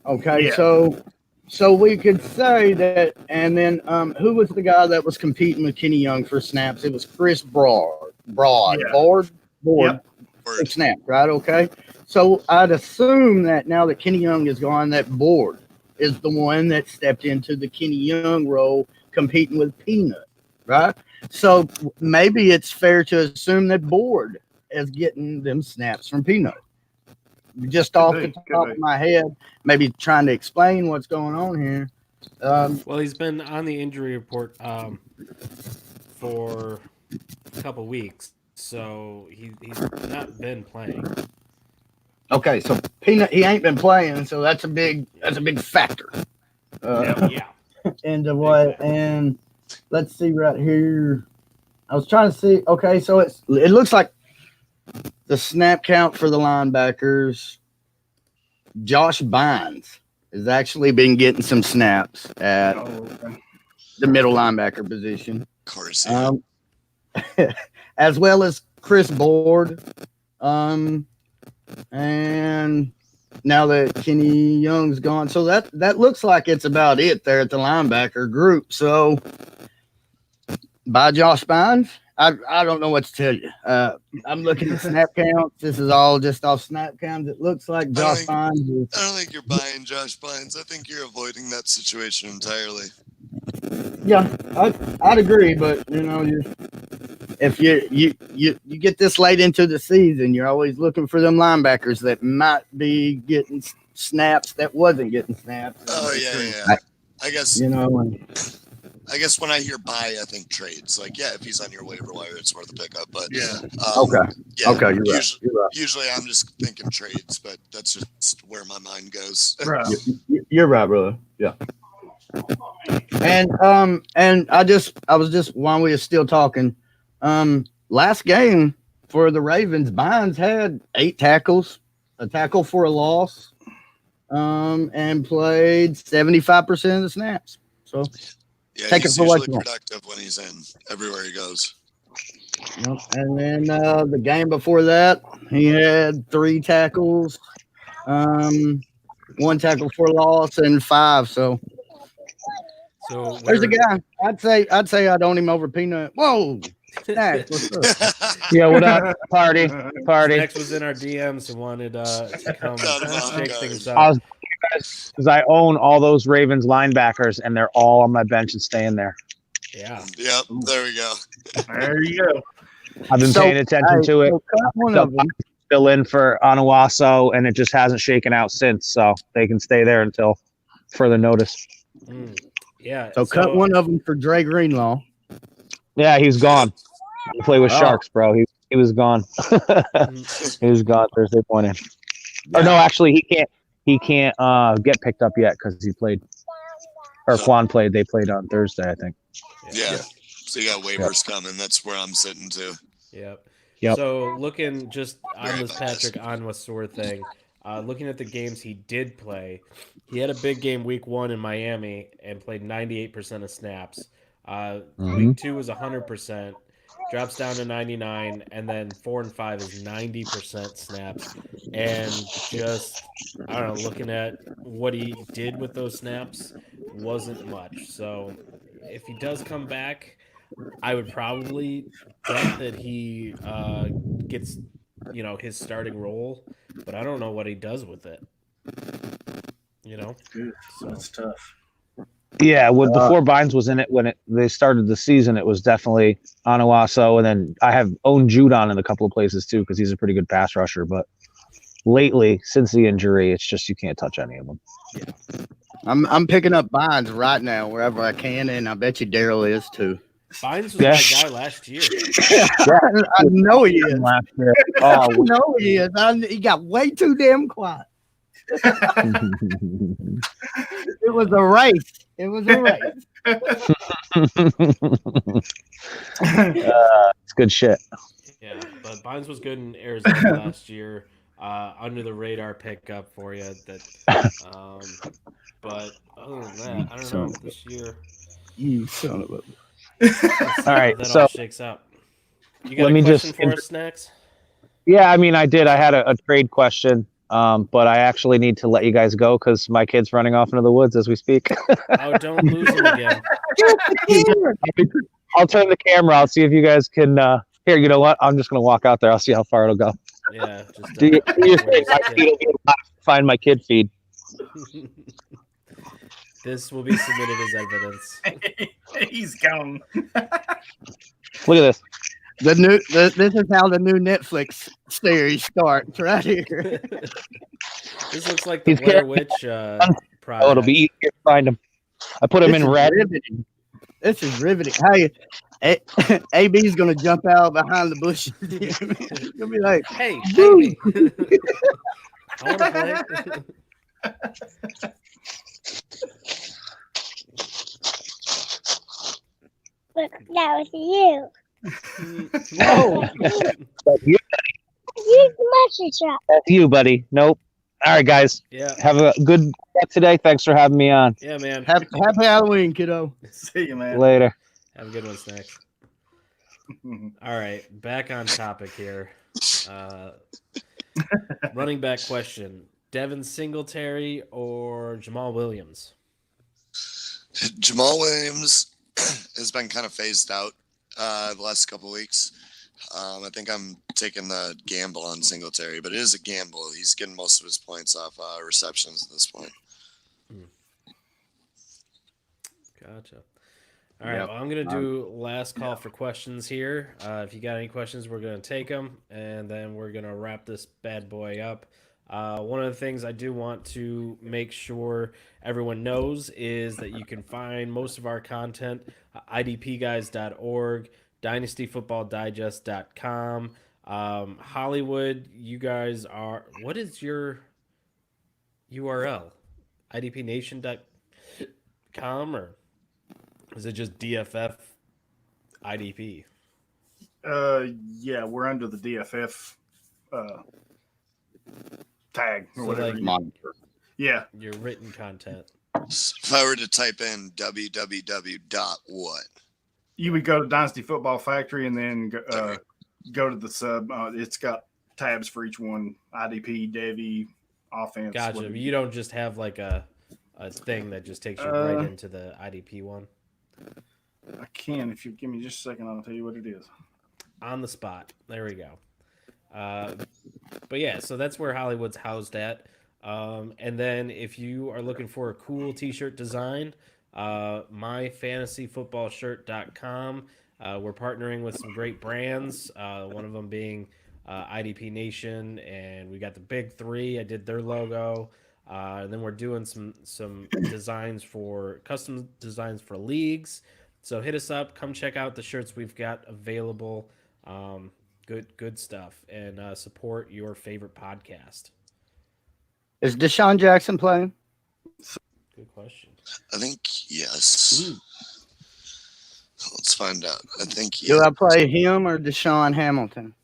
[SPEAKER 4] Okay,
[SPEAKER 2] Yeah.
[SPEAKER 4] so we could say that, and then who was the guy that was competing with Kenny Young for snaps? It was Chris Broad.
[SPEAKER 2] Yeah.
[SPEAKER 4] Board.
[SPEAKER 2] Yep.
[SPEAKER 3] Word.
[SPEAKER 4] Snap, right? Okay. So I'd assume that now that Kenny Young is gone, that Board is the one that stepped into the Kenny Young role, competing with Peanut, right? So maybe it's fair to assume that Board is getting them snaps from Peanut. Just off the top of my head, maybe trying to explain what's going on here.
[SPEAKER 1] Well, he's been on the injury report for a couple weeks, so he's not been playing.
[SPEAKER 4] Okay, so Peanut, he ain't been playing, so that's a big factor.
[SPEAKER 1] Yeah.
[SPEAKER 4] Into what? And let's see right here. I was trying to see. Okay, so it looks like the snap count for the linebackers. Josh Bynes has actually been getting some snaps at the middle linebacker position.
[SPEAKER 3] Of course. Yeah.
[SPEAKER 4] As well as Chris Board. And now that Kenny Young's gone, so that looks like it's about it there at the linebacker group. So by Josh Bynes, I don't know what to tell you. I'm looking at snap counts. This is all just off snap counts. It looks like Josh Bynes is.
[SPEAKER 3] I don't think you're buying Josh Bynes. I think you're avoiding that situation entirely.
[SPEAKER 4] Yeah, I'd agree, but you know, if you get this late into the season, you're always looking for them linebackers that might be getting snaps that wasn't getting snaps.
[SPEAKER 3] Oh yeah. I guess I guess when I hear buy, I think trades. Like, yeah, if he's on your waiver wire, it's worth a pickup. But
[SPEAKER 4] okay, you're right.
[SPEAKER 3] Usually, I'm just thinking trades, but that's just where my mind goes.
[SPEAKER 2] Right.
[SPEAKER 4] You're right, brother. Yeah. And I was just while we were still talking, last game for the Ravens, Bynes had 8 tackles, a tackle for a loss, and played 75% of the snaps. So
[SPEAKER 3] yeah,
[SPEAKER 4] take
[SPEAKER 3] he's
[SPEAKER 4] it for what
[SPEAKER 3] usually
[SPEAKER 4] you want.
[SPEAKER 3] productive when he's in everywhere he goes.
[SPEAKER 4] Yep. And then the game before that, he had 3 tackles, 1 tackle for loss, and 5. So there's a guy. I'd say I'd own him over Peanut. Whoa, Snacks, what's up?
[SPEAKER 5] Yeah, what up? Party.
[SPEAKER 1] Snacks was in our DMs and wanted to come shake things up.
[SPEAKER 5] Because I own all those Ravens linebackers, and they're all on my bench and staying there.
[SPEAKER 1] Yeah.
[SPEAKER 3] Yep. There we go.
[SPEAKER 2] There you go.
[SPEAKER 5] I've been paying attention to it. Still in for Onuaso, and it just hasn't shaken out since. So they can stay there until further notice.
[SPEAKER 1] Yeah.
[SPEAKER 4] So cut one of them for Dre Greenlaw.
[SPEAKER 5] Yeah, he's gone. He played with Sharks, bro. He was gone. He was gone Thursday morning. Yeah. Or no, actually, he can't get picked up yet because he played, or Quan played. They played on Thursday, I think.
[SPEAKER 3] Yeah. So you got waivers coming. That's where I'm sitting too.
[SPEAKER 1] Yep. So looking just on this Patrick Onwuasor thing, looking at the games he did play, he had a big game week 1 in Miami and played 98% of snaps. Week 2 was 100%, drops down to 99, and then 4 and 5 is 90% snaps. And just, I don't know, looking at what he did with those snaps wasn't much. So if he does come back, I would probably bet that he gets, his starting role, but I don't know what he does with it.
[SPEAKER 2] So that's tough.
[SPEAKER 5] Yeah, before Bynes was in it, when they started the season, it was definitely Onuaso, and then I have owned Judon in a couple of places too because he's a pretty good pass rusher. But lately, since the injury, it's just you can't touch any of them.
[SPEAKER 4] Yeah. I'm picking up Bynes right now wherever I can, and I bet you Daryl is too.
[SPEAKER 1] Bynes was my guy last year.
[SPEAKER 4] I know he is.
[SPEAKER 5] Last year.
[SPEAKER 4] I know he is. He got way too damn quiet. It was a race.
[SPEAKER 5] It's good shit.
[SPEAKER 1] Yeah, but Bynes was good in Arizona last year. Under the radar pickup for you. But other than that, I don't know. This year,
[SPEAKER 4] you son of a.
[SPEAKER 5] All right,
[SPEAKER 1] that
[SPEAKER 5] so
[SPEAKER 1] all shakes up. You got a question for us, Snacks?
[SPEAKER 5] Yeah, I mean, I did. I had a trade question. But I actually need to let you guys go because my kid's running off into the woods as we speak.
[SPEAKER 1] Oh, don't lose him again.
[SPEAKER 5] I'll turn the camera. I'll see if you guys can. Here, you know what? I'm just going to walk out there. I'll see how far it'll go.
[SPEAKER 1] Yeah. Just,
[SPEAKER 5] do you think my feed will be able to find my kid feed?
[SPEAKER 1] This will be submitted as evidence.
[SPEAKER 2] He's gone.
[SPEAKER 5] Look at this.
[SPEAKER 4] This is how the new Netflix series starts right here.
[SPEAKER 1] This looks like the Blair Witch project.
[SPEAKER 5] Oh, it'll be easier to find him. I put him in red.
[SPEAKER 4] Riveting. This is riveting. Hey, AB's gonna jump out behind the bushes. He'll be like,
[SPEAKER 1] "Hey, baby, I want to play."
[SPEAKER 6] Look, that was you.
[SPEAKER 1] No.
[SPEAKER 6] Use the mustard shop.
[SPEAKER 5] That's you, buddy. Nope. All right, guys.
[SPEAKER 1] Yeah.
[SPEAKER 5] Have a good day today. Thanks for having me on.
[SPEAKER 1] Yeah, man.
[SPEAKER 4] Happy Halloween, kiddo.
[SPEAKER 2] See you, man.
[SPEAKER 5] Later.
[SPEAKER 1] Have a good one, Snacks. All right, back on topic here. Running back question: Devin Singletary or Jamal Williams?
[SPEAKER 3] Jamal Williams has been kind of phased out the last couple of weeks. I think I'm taking the gamble on Singletary, but it is a gamble. He's getting most of his points off receptions at this point.
[SPEAKER 1] Gotcha. All right,
[SPEAKER 4] Yep.
[SPEAKER 1] well, I'm going to do last call for questions here. If you got any questions, we're going to take them, and then we're going to wrap this bad boy up. One of the things I do want to make sure everyone knows is that you can find most of our content idpguys.org, dynastyfootballdigest.com. Hollywood, you guys are, what is your URL? idpnation.com, or is it just DFF IDP?
[SPEAKER 2] Yeah, we're under the DFF tag or
[SPEAKER 1] So,
[SPEAKER 2] whatever.
[SPEAKER 1] like,
[SPEAKER 4] Monitor.
[SPEAKER 2] Yeah.
[SPEAKER 1] your written content.
[SPEAKER 3] If I were to type in www.what?
[SPEAKER 2] You would go to Dynasty Football Factory and then go to the sub. It's got tabs for each one: IDP, Devi, offense.
[SPEAKER 1] Gotcha.
[SPEAKER 2] whatever.
[SPEAKER 1] You don't just have like a thing that just takes you right into the IDP one.
[SPEAKER 2] I can, if you give me just a second, I'll tell you what it is.
[SPEAKER 1] On the spot. There we go. But yeah, so that's where Hollywood's housed at. And then if you are looking for a cool t-shirt design, myfantasyfootballshirt.com. We're partnering with some great brands, one of them being IDP Nation, and we got the Big Three. I did their logo. And then we're doing some designs for custom designs for leagues. So hit us up. Come check out the shirts we've got available. Good stuff. And support your favorite podcast.
[SPEAKER 4] Is Deshaun Jackson playing?
[SPEAKER 1] Good question.
[SPEAKER 3] I think yes. Let's find out. I think
[SPEAKER 4] Do I play him or Deshaun Hamilton?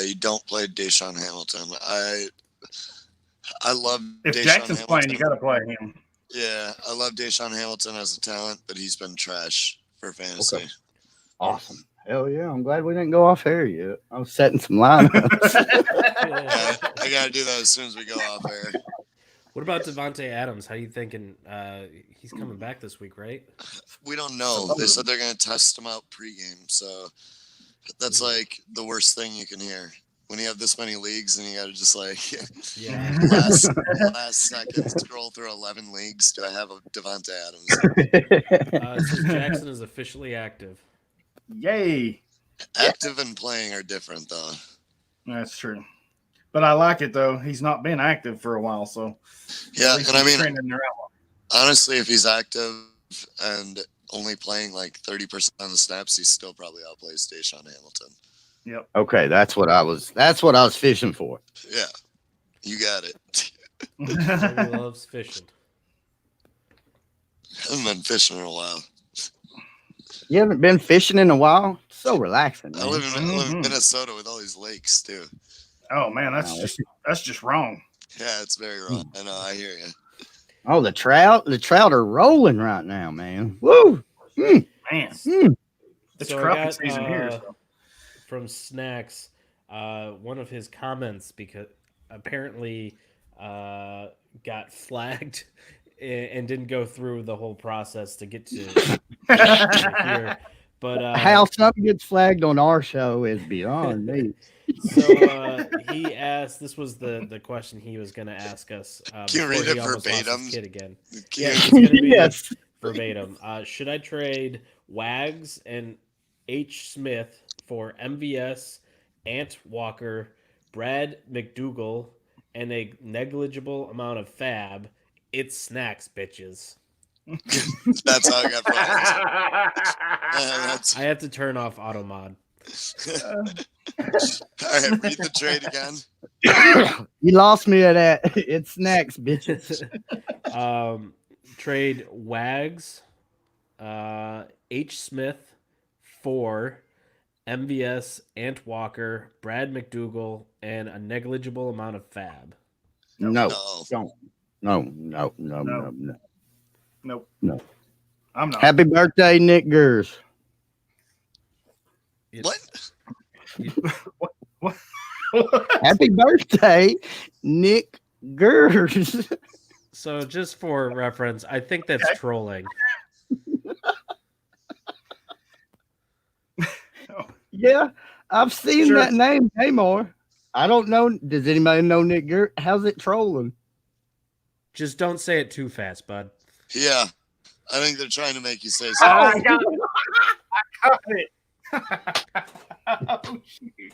[SPEAKER 3] You don't play Deshaun Hamilton. I love
[SPEAKER 2] If
[SPEAKER 3] Deshaun
[SPEAKER 2] Jackson's
[SPEAKER 3] Hamilton.
[SPEAKER 2] playing, you got to play him.
[SPEAKER 3] Yeah, I love Deshaun Hamilton as a talent, but he's been trash for fantasy.
[SPEAKER 4] Okay. Awesome. Hell yeah. I'm glad we didn't go off air yet. I was setting some lineups.
[SPEAKER 3] Yeah, I got to do that as soon as we go off air.
[SPEAKER 1] What about Devontae Adams? How you thinking? He's coming back this week, right?
[SPEAKER 3] We don't know. They said they're going to test him out pregame, so that's like the worst thing you can hear. When you have this many leagues and you got to just like
[SPEAKER 1] Yeah.
[SPEAKER 3] last second scroll through 11 leagues, do I have a Devontae Adams?
[SPEAKER 1] It says Jackson is officially active.
[SPEAKER 2] Yay.
[SPEAKER 3] Active and playing are different, though.
[SPEAKER 2] That's true. But I like it, though. He's not been active for a while, so.
[SPEAKER 3] Yeah, and I mean,
[SPEAKER 2] trending around.
[SPEAKER 3] honestly, if he's active and only playing like 30% of the snaps, he still probably outplays Deshaun Hamilton.
[SPEAKER 2] Yep.
[SPEAKER 4] Okay, that's what I was fishing for.
[SPEAKER 3] Yeah, you got it.
[SPEAKER 1] He loves fishing.
[SPEAKER 3] Haven't been fishing in a while.
[SPEAKER 4] You haven't been fishing in a while? So relaxing.
[SPEAKER 3] I
[SPEAKER 4] Man.
[SPEAKER 3] live in Minnesota with all these lakes too.
[SPEAKER 2] Oh, man, that's just wrong.
[SPEAKER 3] Yeah, it's very wrong. I know. I hear you.
[SPEAKER 4] Oh, the trout are rolling right now, man. Woo!
[SPEAKER 2] Man. It's
[SPEAKER 1] So I
[SPEAKER 2] crappie
[SPEAKER 1] got,
[SPEAKER 2] season here. So.
[SPEAKER 1] From Snacks, one of his comments, because apparently got flagged and didn't go through the whole process to get to here. But
[SPEAKER 4] How something gets flagged on our show is beyond me.
[SPEAKER 1] So he asked. This was the question he was going to ask us.
[SPEAKER 3] Can you read it verbatim?
[SPEAKER 1] Kid again.
[SPEAKER 3] Can
[SPEAKER 1] Yeah,
[SPEAKER 3] you-
[SPEAKER 1] it's going to be
[SPEAKER 4] Yes.
[SPEAKER 1] verbatim. Should I trade Wags and H. Smith for MVS, Ant Walker, Brad McDougal, and a negligible amount of fab? It's Snacks, bitches.
[SPEAKER 3] That's how I got flagged.
[SPEAKER 1] I have to turn off auto mod.
[SPEAKER 3] All right, read the trade again.
[SPEAKER 4] You lost me at that. It's Snacks, bitches.
[SPEAKER 1] Trade Wags, H. Smith for MVS, Ant Walker, Brad McDougal, and a negligible amount of fab.
[SPEAKER 4] No,
[SPEAKER 3] No.
[SPEAKER 4] don't. No.
[SPEAKER 2] Nope.
[SPEAKER 4] No.
[SPEAKER 2] I'm not.
[SPEAKER 4] Happy birthday, Nick Gers.
[SPEAKER 3] What?
[SPEAKER 4] Happy birthday, Nick Gers.
[SPEAKER 1] So just for reference, I think that's trolling.
[SPEAKER 4] Yeah, I've seen
[SPEAKER 2] Sure.
[SPEAKER 4] that name, Tamar. I don't know. Does anybody know Nick Gers? How's it trolling?
[SPEAKER 1] Just don't say it too fast, bud.
[SPEAKER 3] Yeah. I think they're trying to make you say
[SPEAKER 2] Oh,
[SPEAKER 3] something.
[SPEAKER 2] I got it. I got it. Oh, shoot.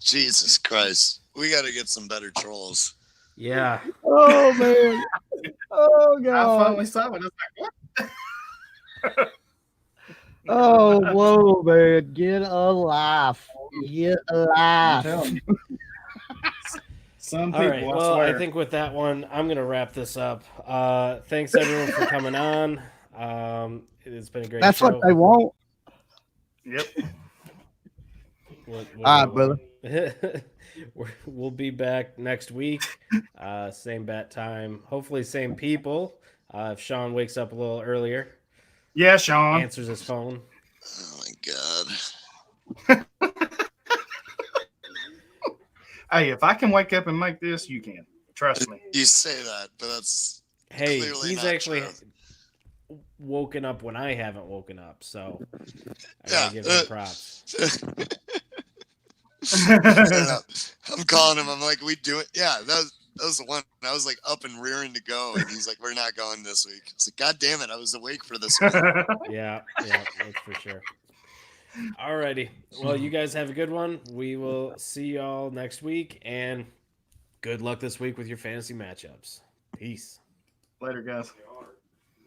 [SPEAKER 3] Jesus Christ. We got to get some better trolls.
[SPEAKER 1] Yeah.
[SPEAKER 4] Oh man. Oh
[SPEAKER 2] I
[SPEAKER 4] god.
[SPEAKER 2] finally saw it. I was like, what?
[SPEAKER 4] Oh whoa, man. Get a life. Get a
[SPEAKER 2] I'm
[SPEAKER 4] life.
[SPEAKER 2] telling you. Some people,
[SPEAKER 1] All right.
[SPEAKER 2] I
[SPEAKER 1] Well,
[SPEAKER 2] swear.
[SPEAKER 1] I think with that one, I'm going to wrap this up. Thanks, everyone, for coming on. It's been a great
[SPEAKER 4] That's
[SPEAKER 1] show.
[SPEAKER 4] what they want.
[SPEAKER 2] Yep.
[SPEAKER 1] What
[SPEAKER 4] All
[SPEAKER 1] do
[SPEAKER 4] right,
[SPEAKER 1] they
[SPEAKER 4] brother.
[SPEAKER 1] want? We'll be back next week. Same bat time. Hopefully, same people. If Sean wakes up a little earlier,
[SPEAKER 2] Yeah, Sean.
[SPEAKER 1] answers his phone.
[SPEAKER 3] Oh, my God.
[SPEAKER 2] Hey, if I can wake up and make this, you can. Trust me.
[SPEAKER 3] You say that, but that's
[SPEAKER 1] Hey,
[SPEAKER 3] clearly
[SPEAKER 1] he's
[SPEAKER 3] not
[SPEAKER 1] actually
[SPEAKER 3] true.
[SPEAKER 1] woken up when I haven't woken up, so I
[SPEAKER 3] Yeah,
[SPEAKER 1] gotta give him props.
[SPEAKER 3] I'm calling him. I'm like, we do it. Yeah, that was the one. I was like up and rearing to go, and he's like, we're not going this week. I was like, God damn it, I was awake for this week.
[SPEAKER 1] Yeah, that's for sure. Alrighty. Well, you guys have a good one. We will see y'all next week, and good luck this week with your fantasy matchups. Peace.
[SPEAKER 2] Later, guys.